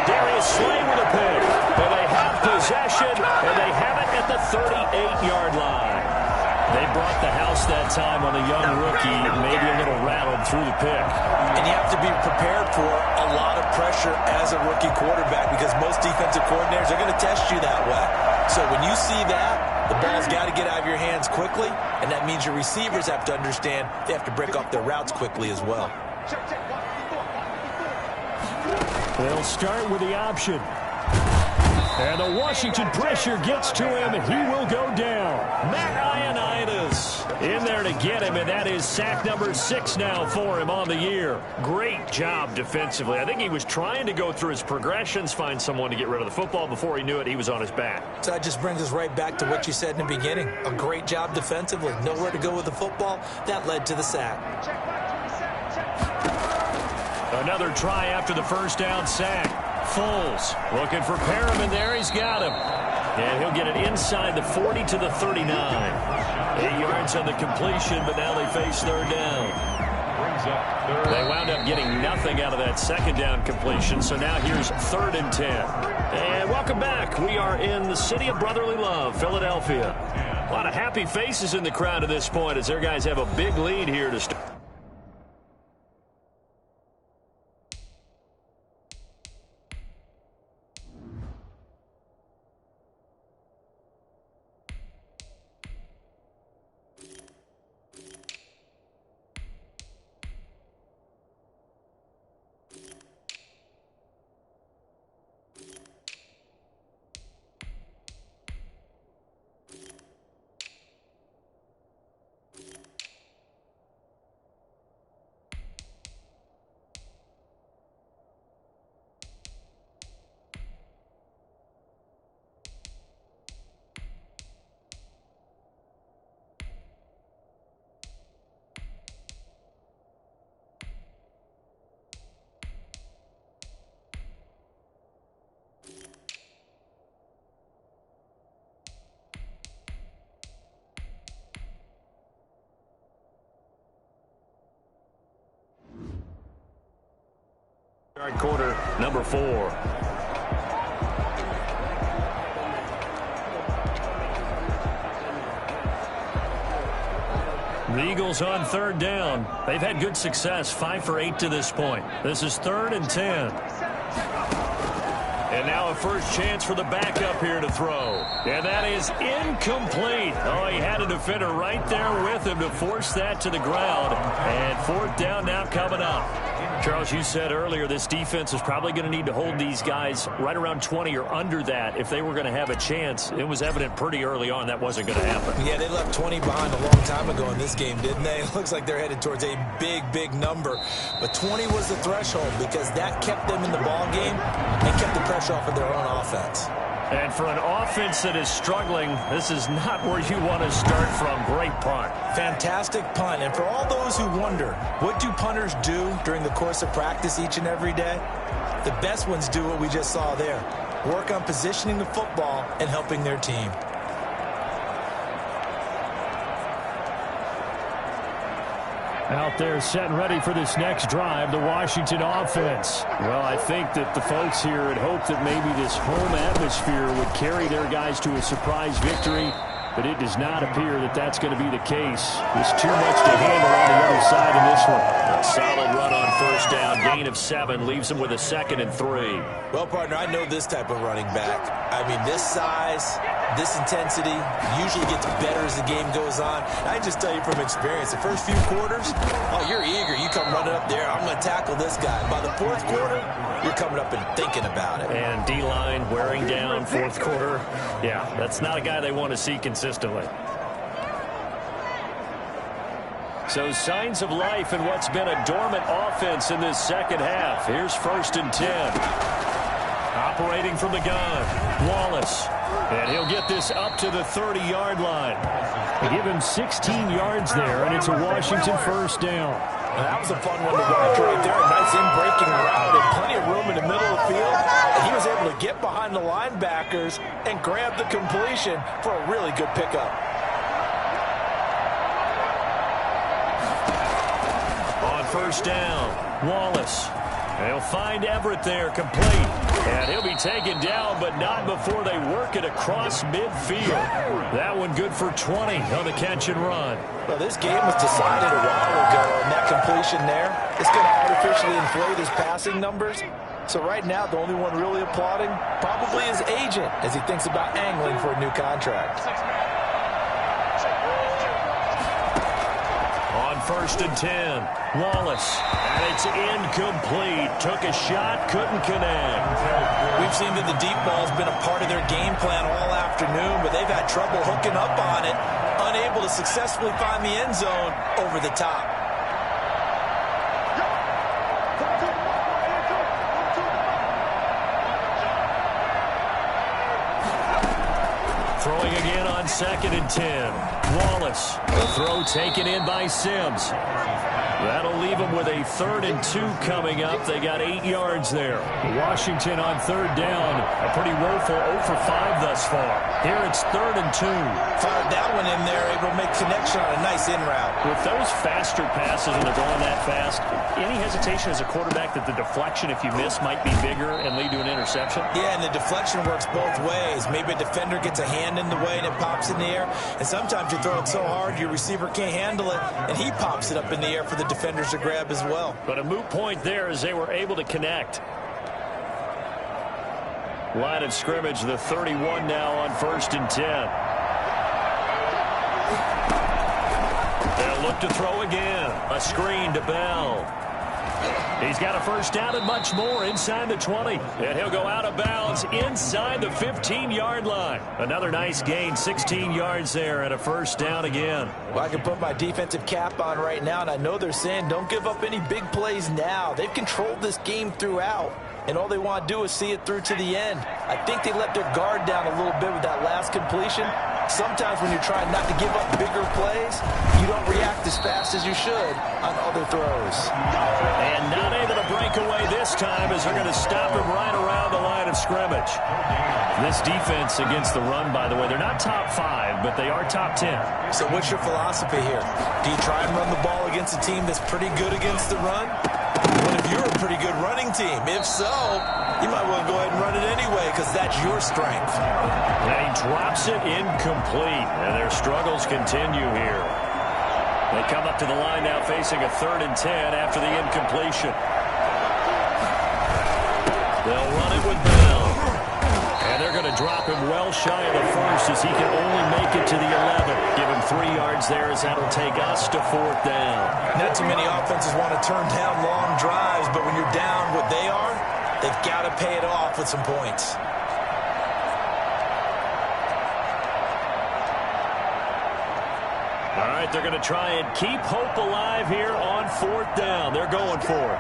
Darius Slay with a pick. And they have possession, and they have it at the 38-yard line. They brought the house that time on the young rookie, maybe a little rattled through the pick. And you have to be prepared for a lot of pressure as a rookie quarterback because most defensive coordinators are going to test you that way. So when you see that, the ball's got to get out of your hands quickly, and that means your receivers have to understand they have to break up their routes quickly as well. They'll start with the option. And the Washington pressure gets to him, and he will go down. Matt Ioannidis in there to get him, and that is sack number 6 now for him on the year. Great job defensively. I think he was trying to go through his progressions, find someone to get rid of the football. Before he knew it, he was on his back. So that just brings us right back to what you said in the beginning. A great job defensively. Nowhere to go with the football. That led to the sack. Another try after the first down sack. Foles looking for Perriman there. He's got him. And he'll get it inside the 40 to the 39. 8 yards on the completion, but now they face third down. They wound up getting nothing out of that second down completion, so now here's 3rd and 10. And welcome back. We are in the city of brotherly love, Philadelphia. A lot of happy faces in the crowd at this point as their guys have a big lead here to start. Quarter number 4. The Eagles on 3rd down. They've had good success, 5 for 8 to this point. This is 3rd and 10. And now a first chance for the backup here to throw. And that is incomplete. Oh, he had a defender right there with him to force that to the ground. And 4th down now coming up. Charles, you said earlier this defense is probably going to need to hold these guys right around 20 or under that if they were going to have a chance. It was evident pretty early on that wasn't going to happen. Yeah, they left 20 behind a long time ago in this game, didn't they? It looks like they're headed towards a big number. But 20 was the threshold because that kept them in the ball game and kept the pressure off of their own offense. And for an offense that is struggling, this is not where you want to start from. Great punt. Fantastic punt. And for all those who wonder, what do punters do during the course of practice each and every day? The best ones do what we just saw there. Work on positioning the football and helping their team. Out there set and ready for this next drive, the Washington offense. Well, I think that the folks here had hoped that maybe this home atmosphere would carry their guys to a surprise victory, but it does not appear that that's going to be the case. There's too much to handle on the other side in this one. A solid run on first down, gain of 7, leaves him with a 2nd and 3. Well, partner, I know this type of running back. I mean, this size, this intensity usually gets better as the game goes on. I just tell you from experience, the first few quarters, oh, you're eager. You come running up there, I'm going to tackle this guy. By the 4th quarter, you're coming up and thinking about it. And D-line wearing down 4th quarter. Yeah, that's not a guy they want to see consistently. So signs of life in what's been a dormant offense in this second half. Here's 1st and 10. Operating from the gun, Wallace. And he'll get this up to the 30-yard line. They give him 16 yards there, and it's a Washington first down. Well, that was a fun one to watch right there. A nice in-breaking route and plenty of room in the middle of the field. And he was able to get behind the linebackers and grab the completion for a really good pickup. On first down, Wallace. They'll find Everett there, complete. And he'll be taken down, but not before they work it across midfield. That one good for 20 on the catch and run. Well, this game was decided a while ago, and that completion there, it's going to artificially inflate his passing numbers. So right now, the only one really applauding probably his agent as he thinks about angling for a new contract. On 1st and 10, Wallace. And it's incomplete. Took a shot, couldn't connect. We've seen that the deep ball's been a part of their game plan all afternoon, but they've had trouble hooking up on it, unable to successfully find the end zone over the top. Throwing again on 2nd and 10. Wallace. once. The throw taken in by Sims. That'll leave them with a 3rd and 2 coming up. They got 8 yards there. Washington on 3rd down. A pretty woeful 0 for 5 thus far. Here it's 3rd and 2. Fired that one in there, able to make connection on a nice in route. With those faster passes and they're going that fast, any hesitation as a quarterback that the deflection, if you miss, might be bigger and lead to an interception? Yeah, and the deflection works both ways. Maybe a defender gets a hand in the way and it pops in the air. And sometimes you throw it so hard your receiver can't handle it, and he pops it up in the air for the defenders to grab as well. But a moot point there as they were able to connect. Line of scrimmage, the 31 now on 1st and 10. They'll look to throw again. A screen to Bell. He's got a 1st down and much more inside the 20. And he'll go out of bounds inside the 15-yard line. Another nice gain, 16 yards there and a 1st down again. Well, I can put my defensive cap on right now, and I know they're saying don't give up any big plays now. They've controlled this game throughout, and all they want to do is see it through to the end. I think they let their guard down a little bit with that last completion. Sometimes when you're trying not to give up bigger plays, you don't react as fast as you should on other throws. And not able to break away this time as they're going to stop him right around the line of scrimmage. This defense against the run, by the way, they're not top 5, but they are top 10. So what's your philosophy here? Do you try and run the ball against a team that's pretty good against the run? What if you're a pretty good running team? If so, you might want to go ahead and run it anyway because that's your strength. And he drops it incomplete, and their struggles continue here. They come up to the line now facing a 3rd and 10 after the incompletion. They'll run it with Bell. And they're going to drop him well shy of the 1st as he can only make it to the 11. Give him 3 yards there as that'll take us to 4th down. Not too many offenses want to turn down long drives, but when you're down what they are, they've got to pay it off with some points. All right, they're going to try and keep hope alive here on 4th down. They're going for it.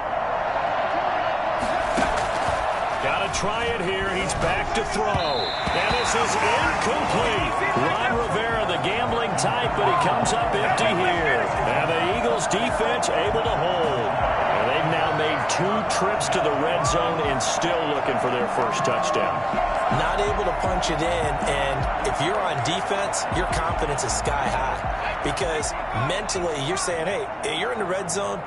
Got to try it here. He's back to throw. And this is incomplete. Ron Rivera, the gambling type, but he comes up empty here. And the Eagles defense able to hold. And they've now made 2 trips to the red zone and still looking for their 1st touchdown. Not able to punch it in, and if you're on defense, your confidence is sky high. Because mentally, you're saying, hey, you're in the red zone.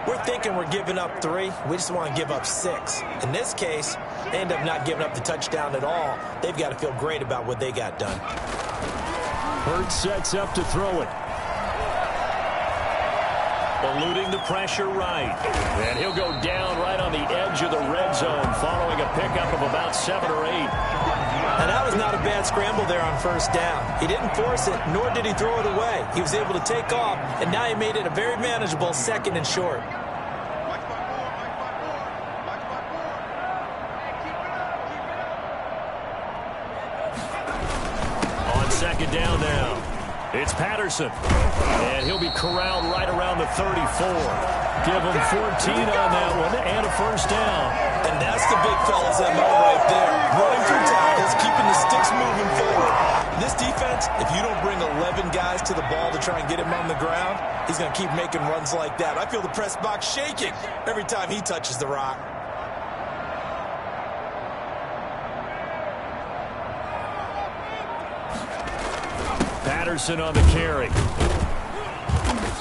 We're thinking we're giving up 3. We just want to give up 6. In this case, they end up not giving up the touchdown at all. They've got to feel great about what they got done. Hurts sets up to throw it. Eluding the pressure right. And he'll go down right on the edge of the red zone following a pickup of about 7 or 8. And that was not a bad scramble there on 1st down. He didn't force it, nor did he throw it away. He was able to take off, and now he made it a very manageable 2nd and short. On 2nd down now. It's Patterson. And he'll be corralled right around the 34. Give him 14 on that one and a 1st down. And that's the big fella's MO right there. Running through tackles, keeping the sticks moving forward. This defense, if you don't bring 11 guys to the ball to try and get him on the ground, he's going to keep making runs like that. I feel the press box shaking every time he touches the rock. Patterson on the carry.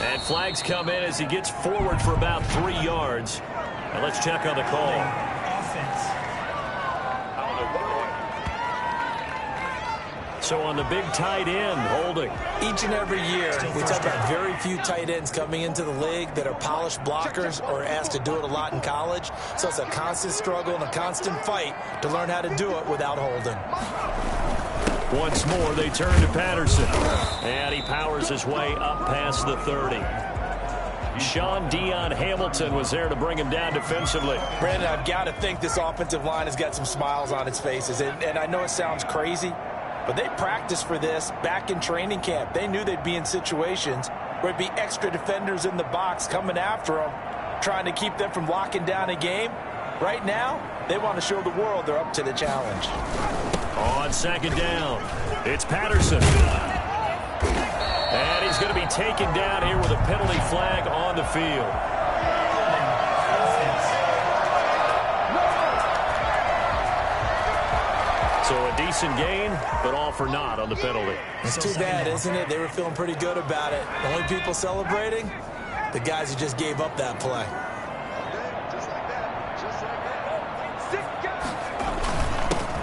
And flags come in as he gets forward for about 3 yards. And let's check on the call. So on the big tight end, holding. Each and every year, we talk about very few tight ends coming into the league that are polished blockers or asked to do it a lot in college. So it's a constant struggle and a constant fight to learn how to do it without holding. Once more, they turn to Patterson. And he powers his way up past the 30. Sean Dion Hamilton was there to bring him down defensively. Brandon, I've got to think this offensive line has got some smiles on its faces. And I know it sounds crazy, but they practiced for this back in training camp. They knew they'd be in situations where it'd be extra defenders in the box coming after them, trying to keep them from locking down a game. Right now, they want to show the world they're up to the challenge. On 2nd down, it's Patterson. And he's He's going to be taken down here with a penalty flag on the field. So a decent gain, but all for naught on the penalty. It's too bad, isn't it? They were feeling pretty good about it. The only people celebrating, the guys who just gave up that play.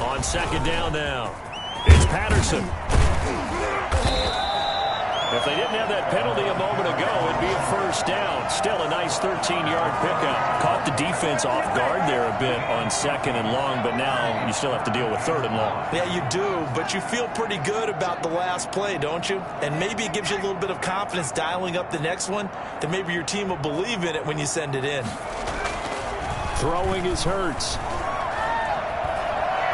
On second down now, it's Patterson. If they didn't have that penalty a moment ago, it'd be a first down. Still a nice 13-yard pickup. Caught the defense off guard there a bit on second and long, but now you still have to deal with third and long. Yeah, you do, but you feel pretty good about the last play, don't you? And maybe it gives you a little bit of confidence dialing up the next one, that maybe your team will believe in it when you send it in. Throwing is Hurts.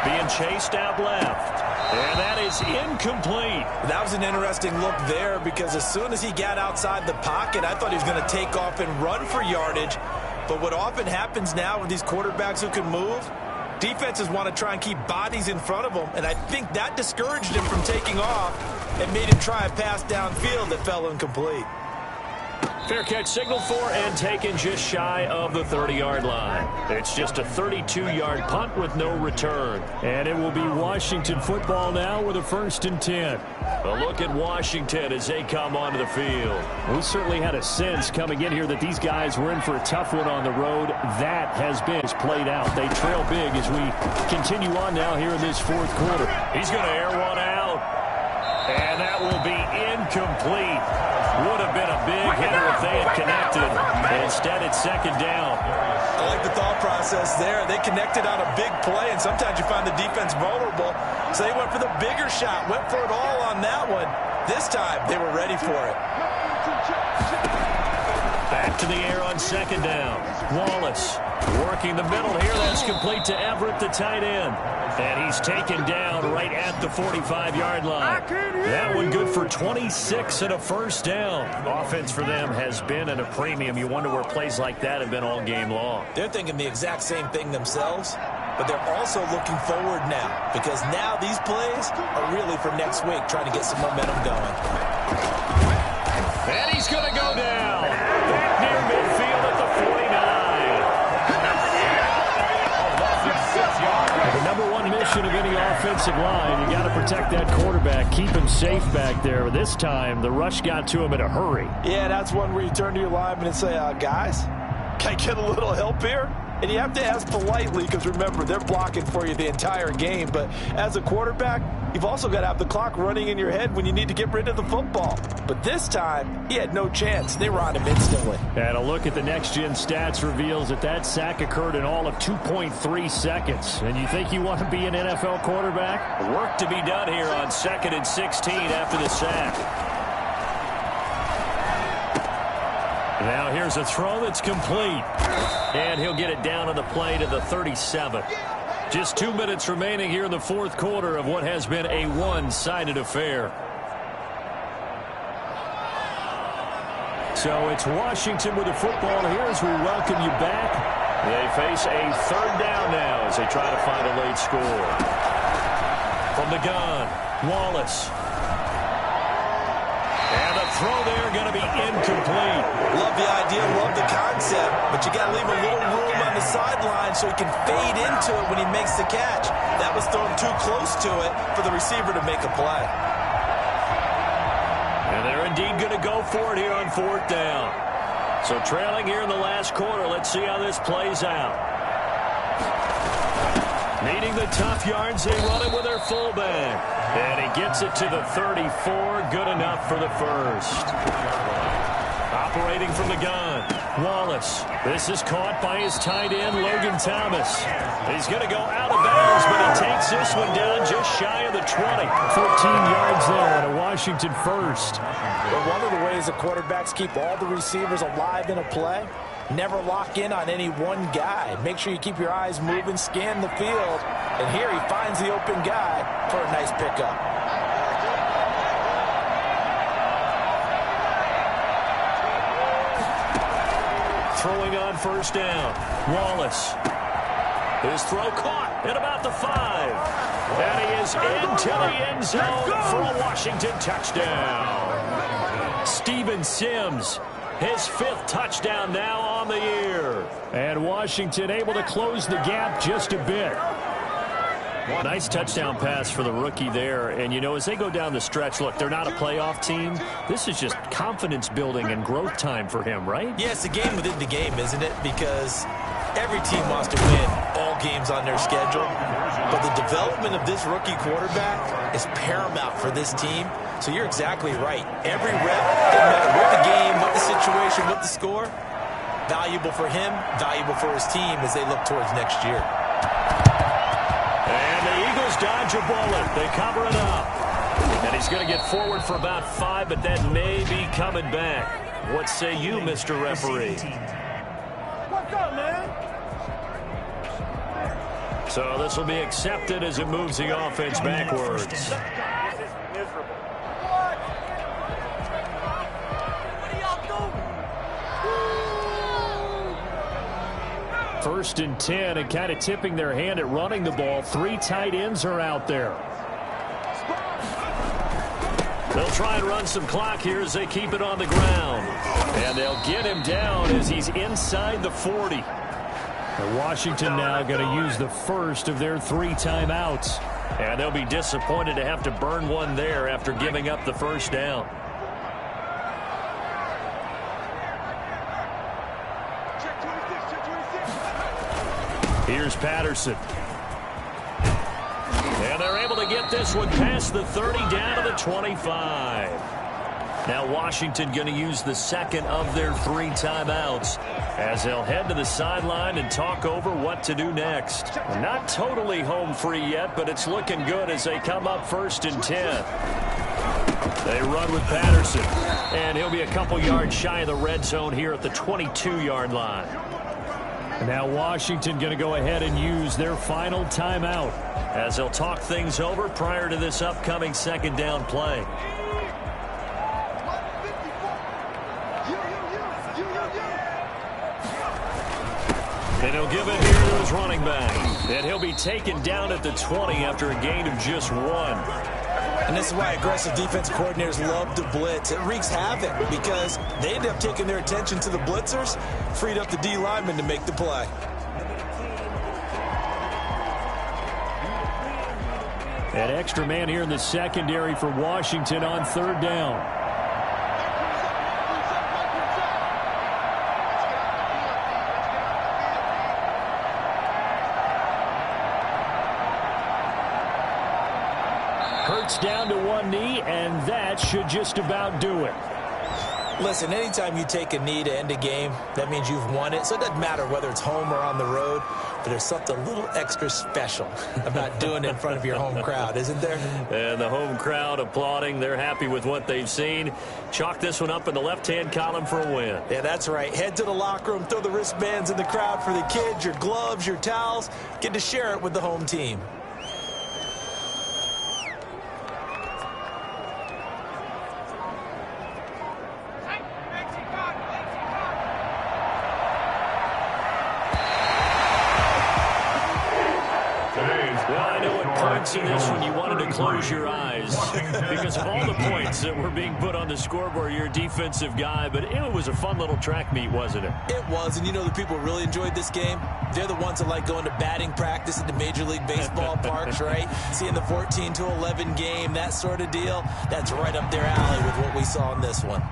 Being chased out left. And that is incomplete. That was an interesting look there because as soon as he got outside the pocket, I thought he was going to take off and run for yardage. But what often happens now with these quarterbacks who can move, defenses want to try and keep bodies in front of them. And I think that discouraged him from taking off and made him try a pass downfield that fell incomplete. Fair catch signaled for and taken just shy of the 30-yard line. It's just a 32-yard punt with no return. And it will be Washington football now with a 1st and 10. A look at Washington as they come onto the field. We certainly had a sense coming in here that these guys were in for a tough one on the road. That has been played out. They trail big as we continue on now here in this 4th quarter. He's going to air one out. And that will be incomplete. Would have been a big hitter if they had connected. Instead, it's second down. I like the thought process there. They connected on a big play, and sometimes you find the defense vulnerable. So they went for the bigger shot, went for it all on that one. This time, they were ready for it. Back to the air on second down. Wallace working the middle here. That's complete to Everett, the tight end. And he's taken down right at the 45-yard line. That one good for 26 and a first down. Offense for them has been at a premium. You wonder where plays like that have been all game long. They're thinking the exact same thing themselves, but they're also looking forward now because now these plays are really for next week, trying to get some momentum going. And he's going to go down. Back near midfield at the 49. The number one mission of any offensive line, you got to protect that quarterback, keep him safe back there. This time, the rush got to him in a hurry. Yeah, that's one where you turn to your lineman and say, guys, can I get a little help here? And you have to ask politely because, remember, they're blocking for you the entire game. But as a quarterback, you've also got to have the clock running in your head when you need to get rid of the football. But this time, he had no chance. They were on him instantly. And a look at the next-gen stats reveals that sack occurred in all of 2.3 seconds. And you think you want to be an NFL quarterback? Work to be done here on 2nd and 16 after the sack. Now here's a throw that's complete. And he'll get it down on the play to the 37. Just 2 minutes remaining here in the 4th quarter of what has been a one-sided affair. So it's Washington with the football here as we welcome you back. They face a 3rd down now as they try to find a late score. From the gun, Wallace. And the throw there going to be incomplete. Love the idea, love the concept, but you got to leave a little room on the sideline so he can fade into it when he makes the catch. That was thrown too close to it for the receiver to make a play. And they're indeed going to go for it here on 4th down. So trailing here in the last quarter, let's see how this plays out. Needing the tough yards, they run it with their fullback. And he gets it to the 34, good enough for the first. Operating from the gun, Wallace. This is caught by his tight end, Logan Thomas. He's going to go out of bounds, but he takes this one down just shy of the 20. 14 yards there and a Washington first. But one of the ways the quarterbacks keep all the receivers alive in a play, never lock in on any one guy. Make sure you keep your eyes moving, scan the field. And here he finds the open guy for a nice pickup. Throwing on 1st down, Wallace. His throw caught at about the 5. And he is into the end zone for a Washington touchdown. Steven Sims, his 5th touchdown now on the year. And Washington able to close the gap just a bit. Nice touchdown pass for the rookie there. And, you know, as they go down the stretch, look, they're not a playoff team. This is just confidence building and growth time for him, right? Yeah, it's a game within the game, isn't it? Because every team wants to win all games on their schedule. But the development of this rookie quarterback is paramount for this team. So you're exactly right. Every rep, doesn't matter what the game, what the situation, what the score, valuable for him, valuable for his team as they look towards next year. And the Eagles dodge a bullet. They cover it up. And he's going to get forward for about 5, but that may be coming back. What say you, Mr. Referee? What's up, man? So this will be accepted as it moves the offense backwards. This is miserable. First and 10, and kind of tipping their hand at running the ball. 3 tight ends are out there. They'll try and run some clock here as they keep it on the ground. And they'll get him down as he's inside the 40. And Washington now going to use the first of their 3 timeouts. And they'll be disappointed to have to burn one there after giving up the first down. Here's Patterson. And they're able to get this one past the 30 down to the 25. Now Washington going to use the second of their 3 timeouts as they'll head to the sideline and talk over what to do next. Not totally home free yet, but it's looking good as they come up first and 10. They run with Patterson, and he'll be a couple yards shy of the red zone here at the 22-yard line. Now Washington going to go ahead and use their final timeout as they'll talk things over prior to this upcoming second down play. And he'll give it here to his running back. And he'll be taken down at the 20 after a gain of just 1. And this is why aggressive defense coordinators love to blitz. It wreaks havoc because they end up taking their attention to the blitzers, freed up the D lineman to make the play. An extra man here in the secondary for Washington on 3rd down. Hurts down to 1 knee, and that should just about do it. Listen, anytime you take a knee to end a game, that means you've won it. So it doesn't matter whether it's home or on the road, but there's something a little extra special about doing it in front of your home crowd, isn't there? And the home crowd applauding. They're happy with what they've seen. Chalk this one up in the left-hand column for a win. Yeah, that's right. Head to the locker room, throw the wristbands in the crowd for the kids, your gloves, your towels. Get to share it with the home team. In this one, you wanted to close your eyes because of all the points that were being put on the scoreboard. You're a defensive guy, but it was a fun little track meet, wasn't it? It was, and you know the people really enjoyed this game? They're the ones that like going to batting practice at the Major League Baseball parks, right? Seeing the 14-11 game, that sort of deal, that's right up their alley with what we saw in this one.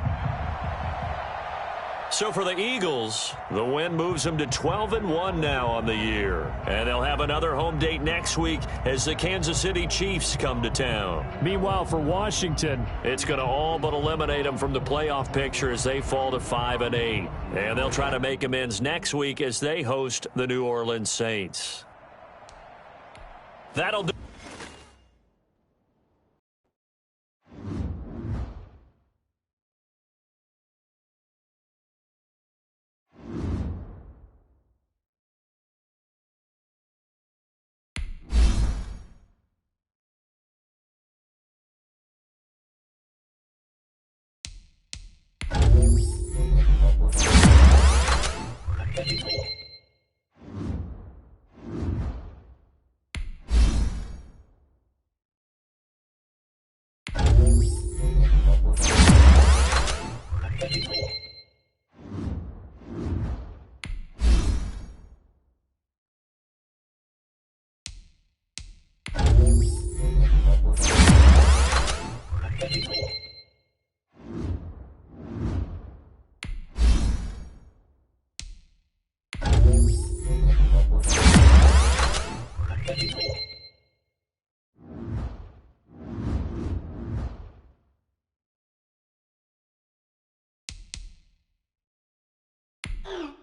So for the Eagles, the win moves them to 12-1 now on the year. And they'll have another home date next week as the Kansas City Chiefs come to town. Meanwhile, for Washington, it's going to all but eliminate them from the playoff picture as they fall to 5-8. And they'll try to make amends next week as they host the New Orleans Saints. That'll do. game.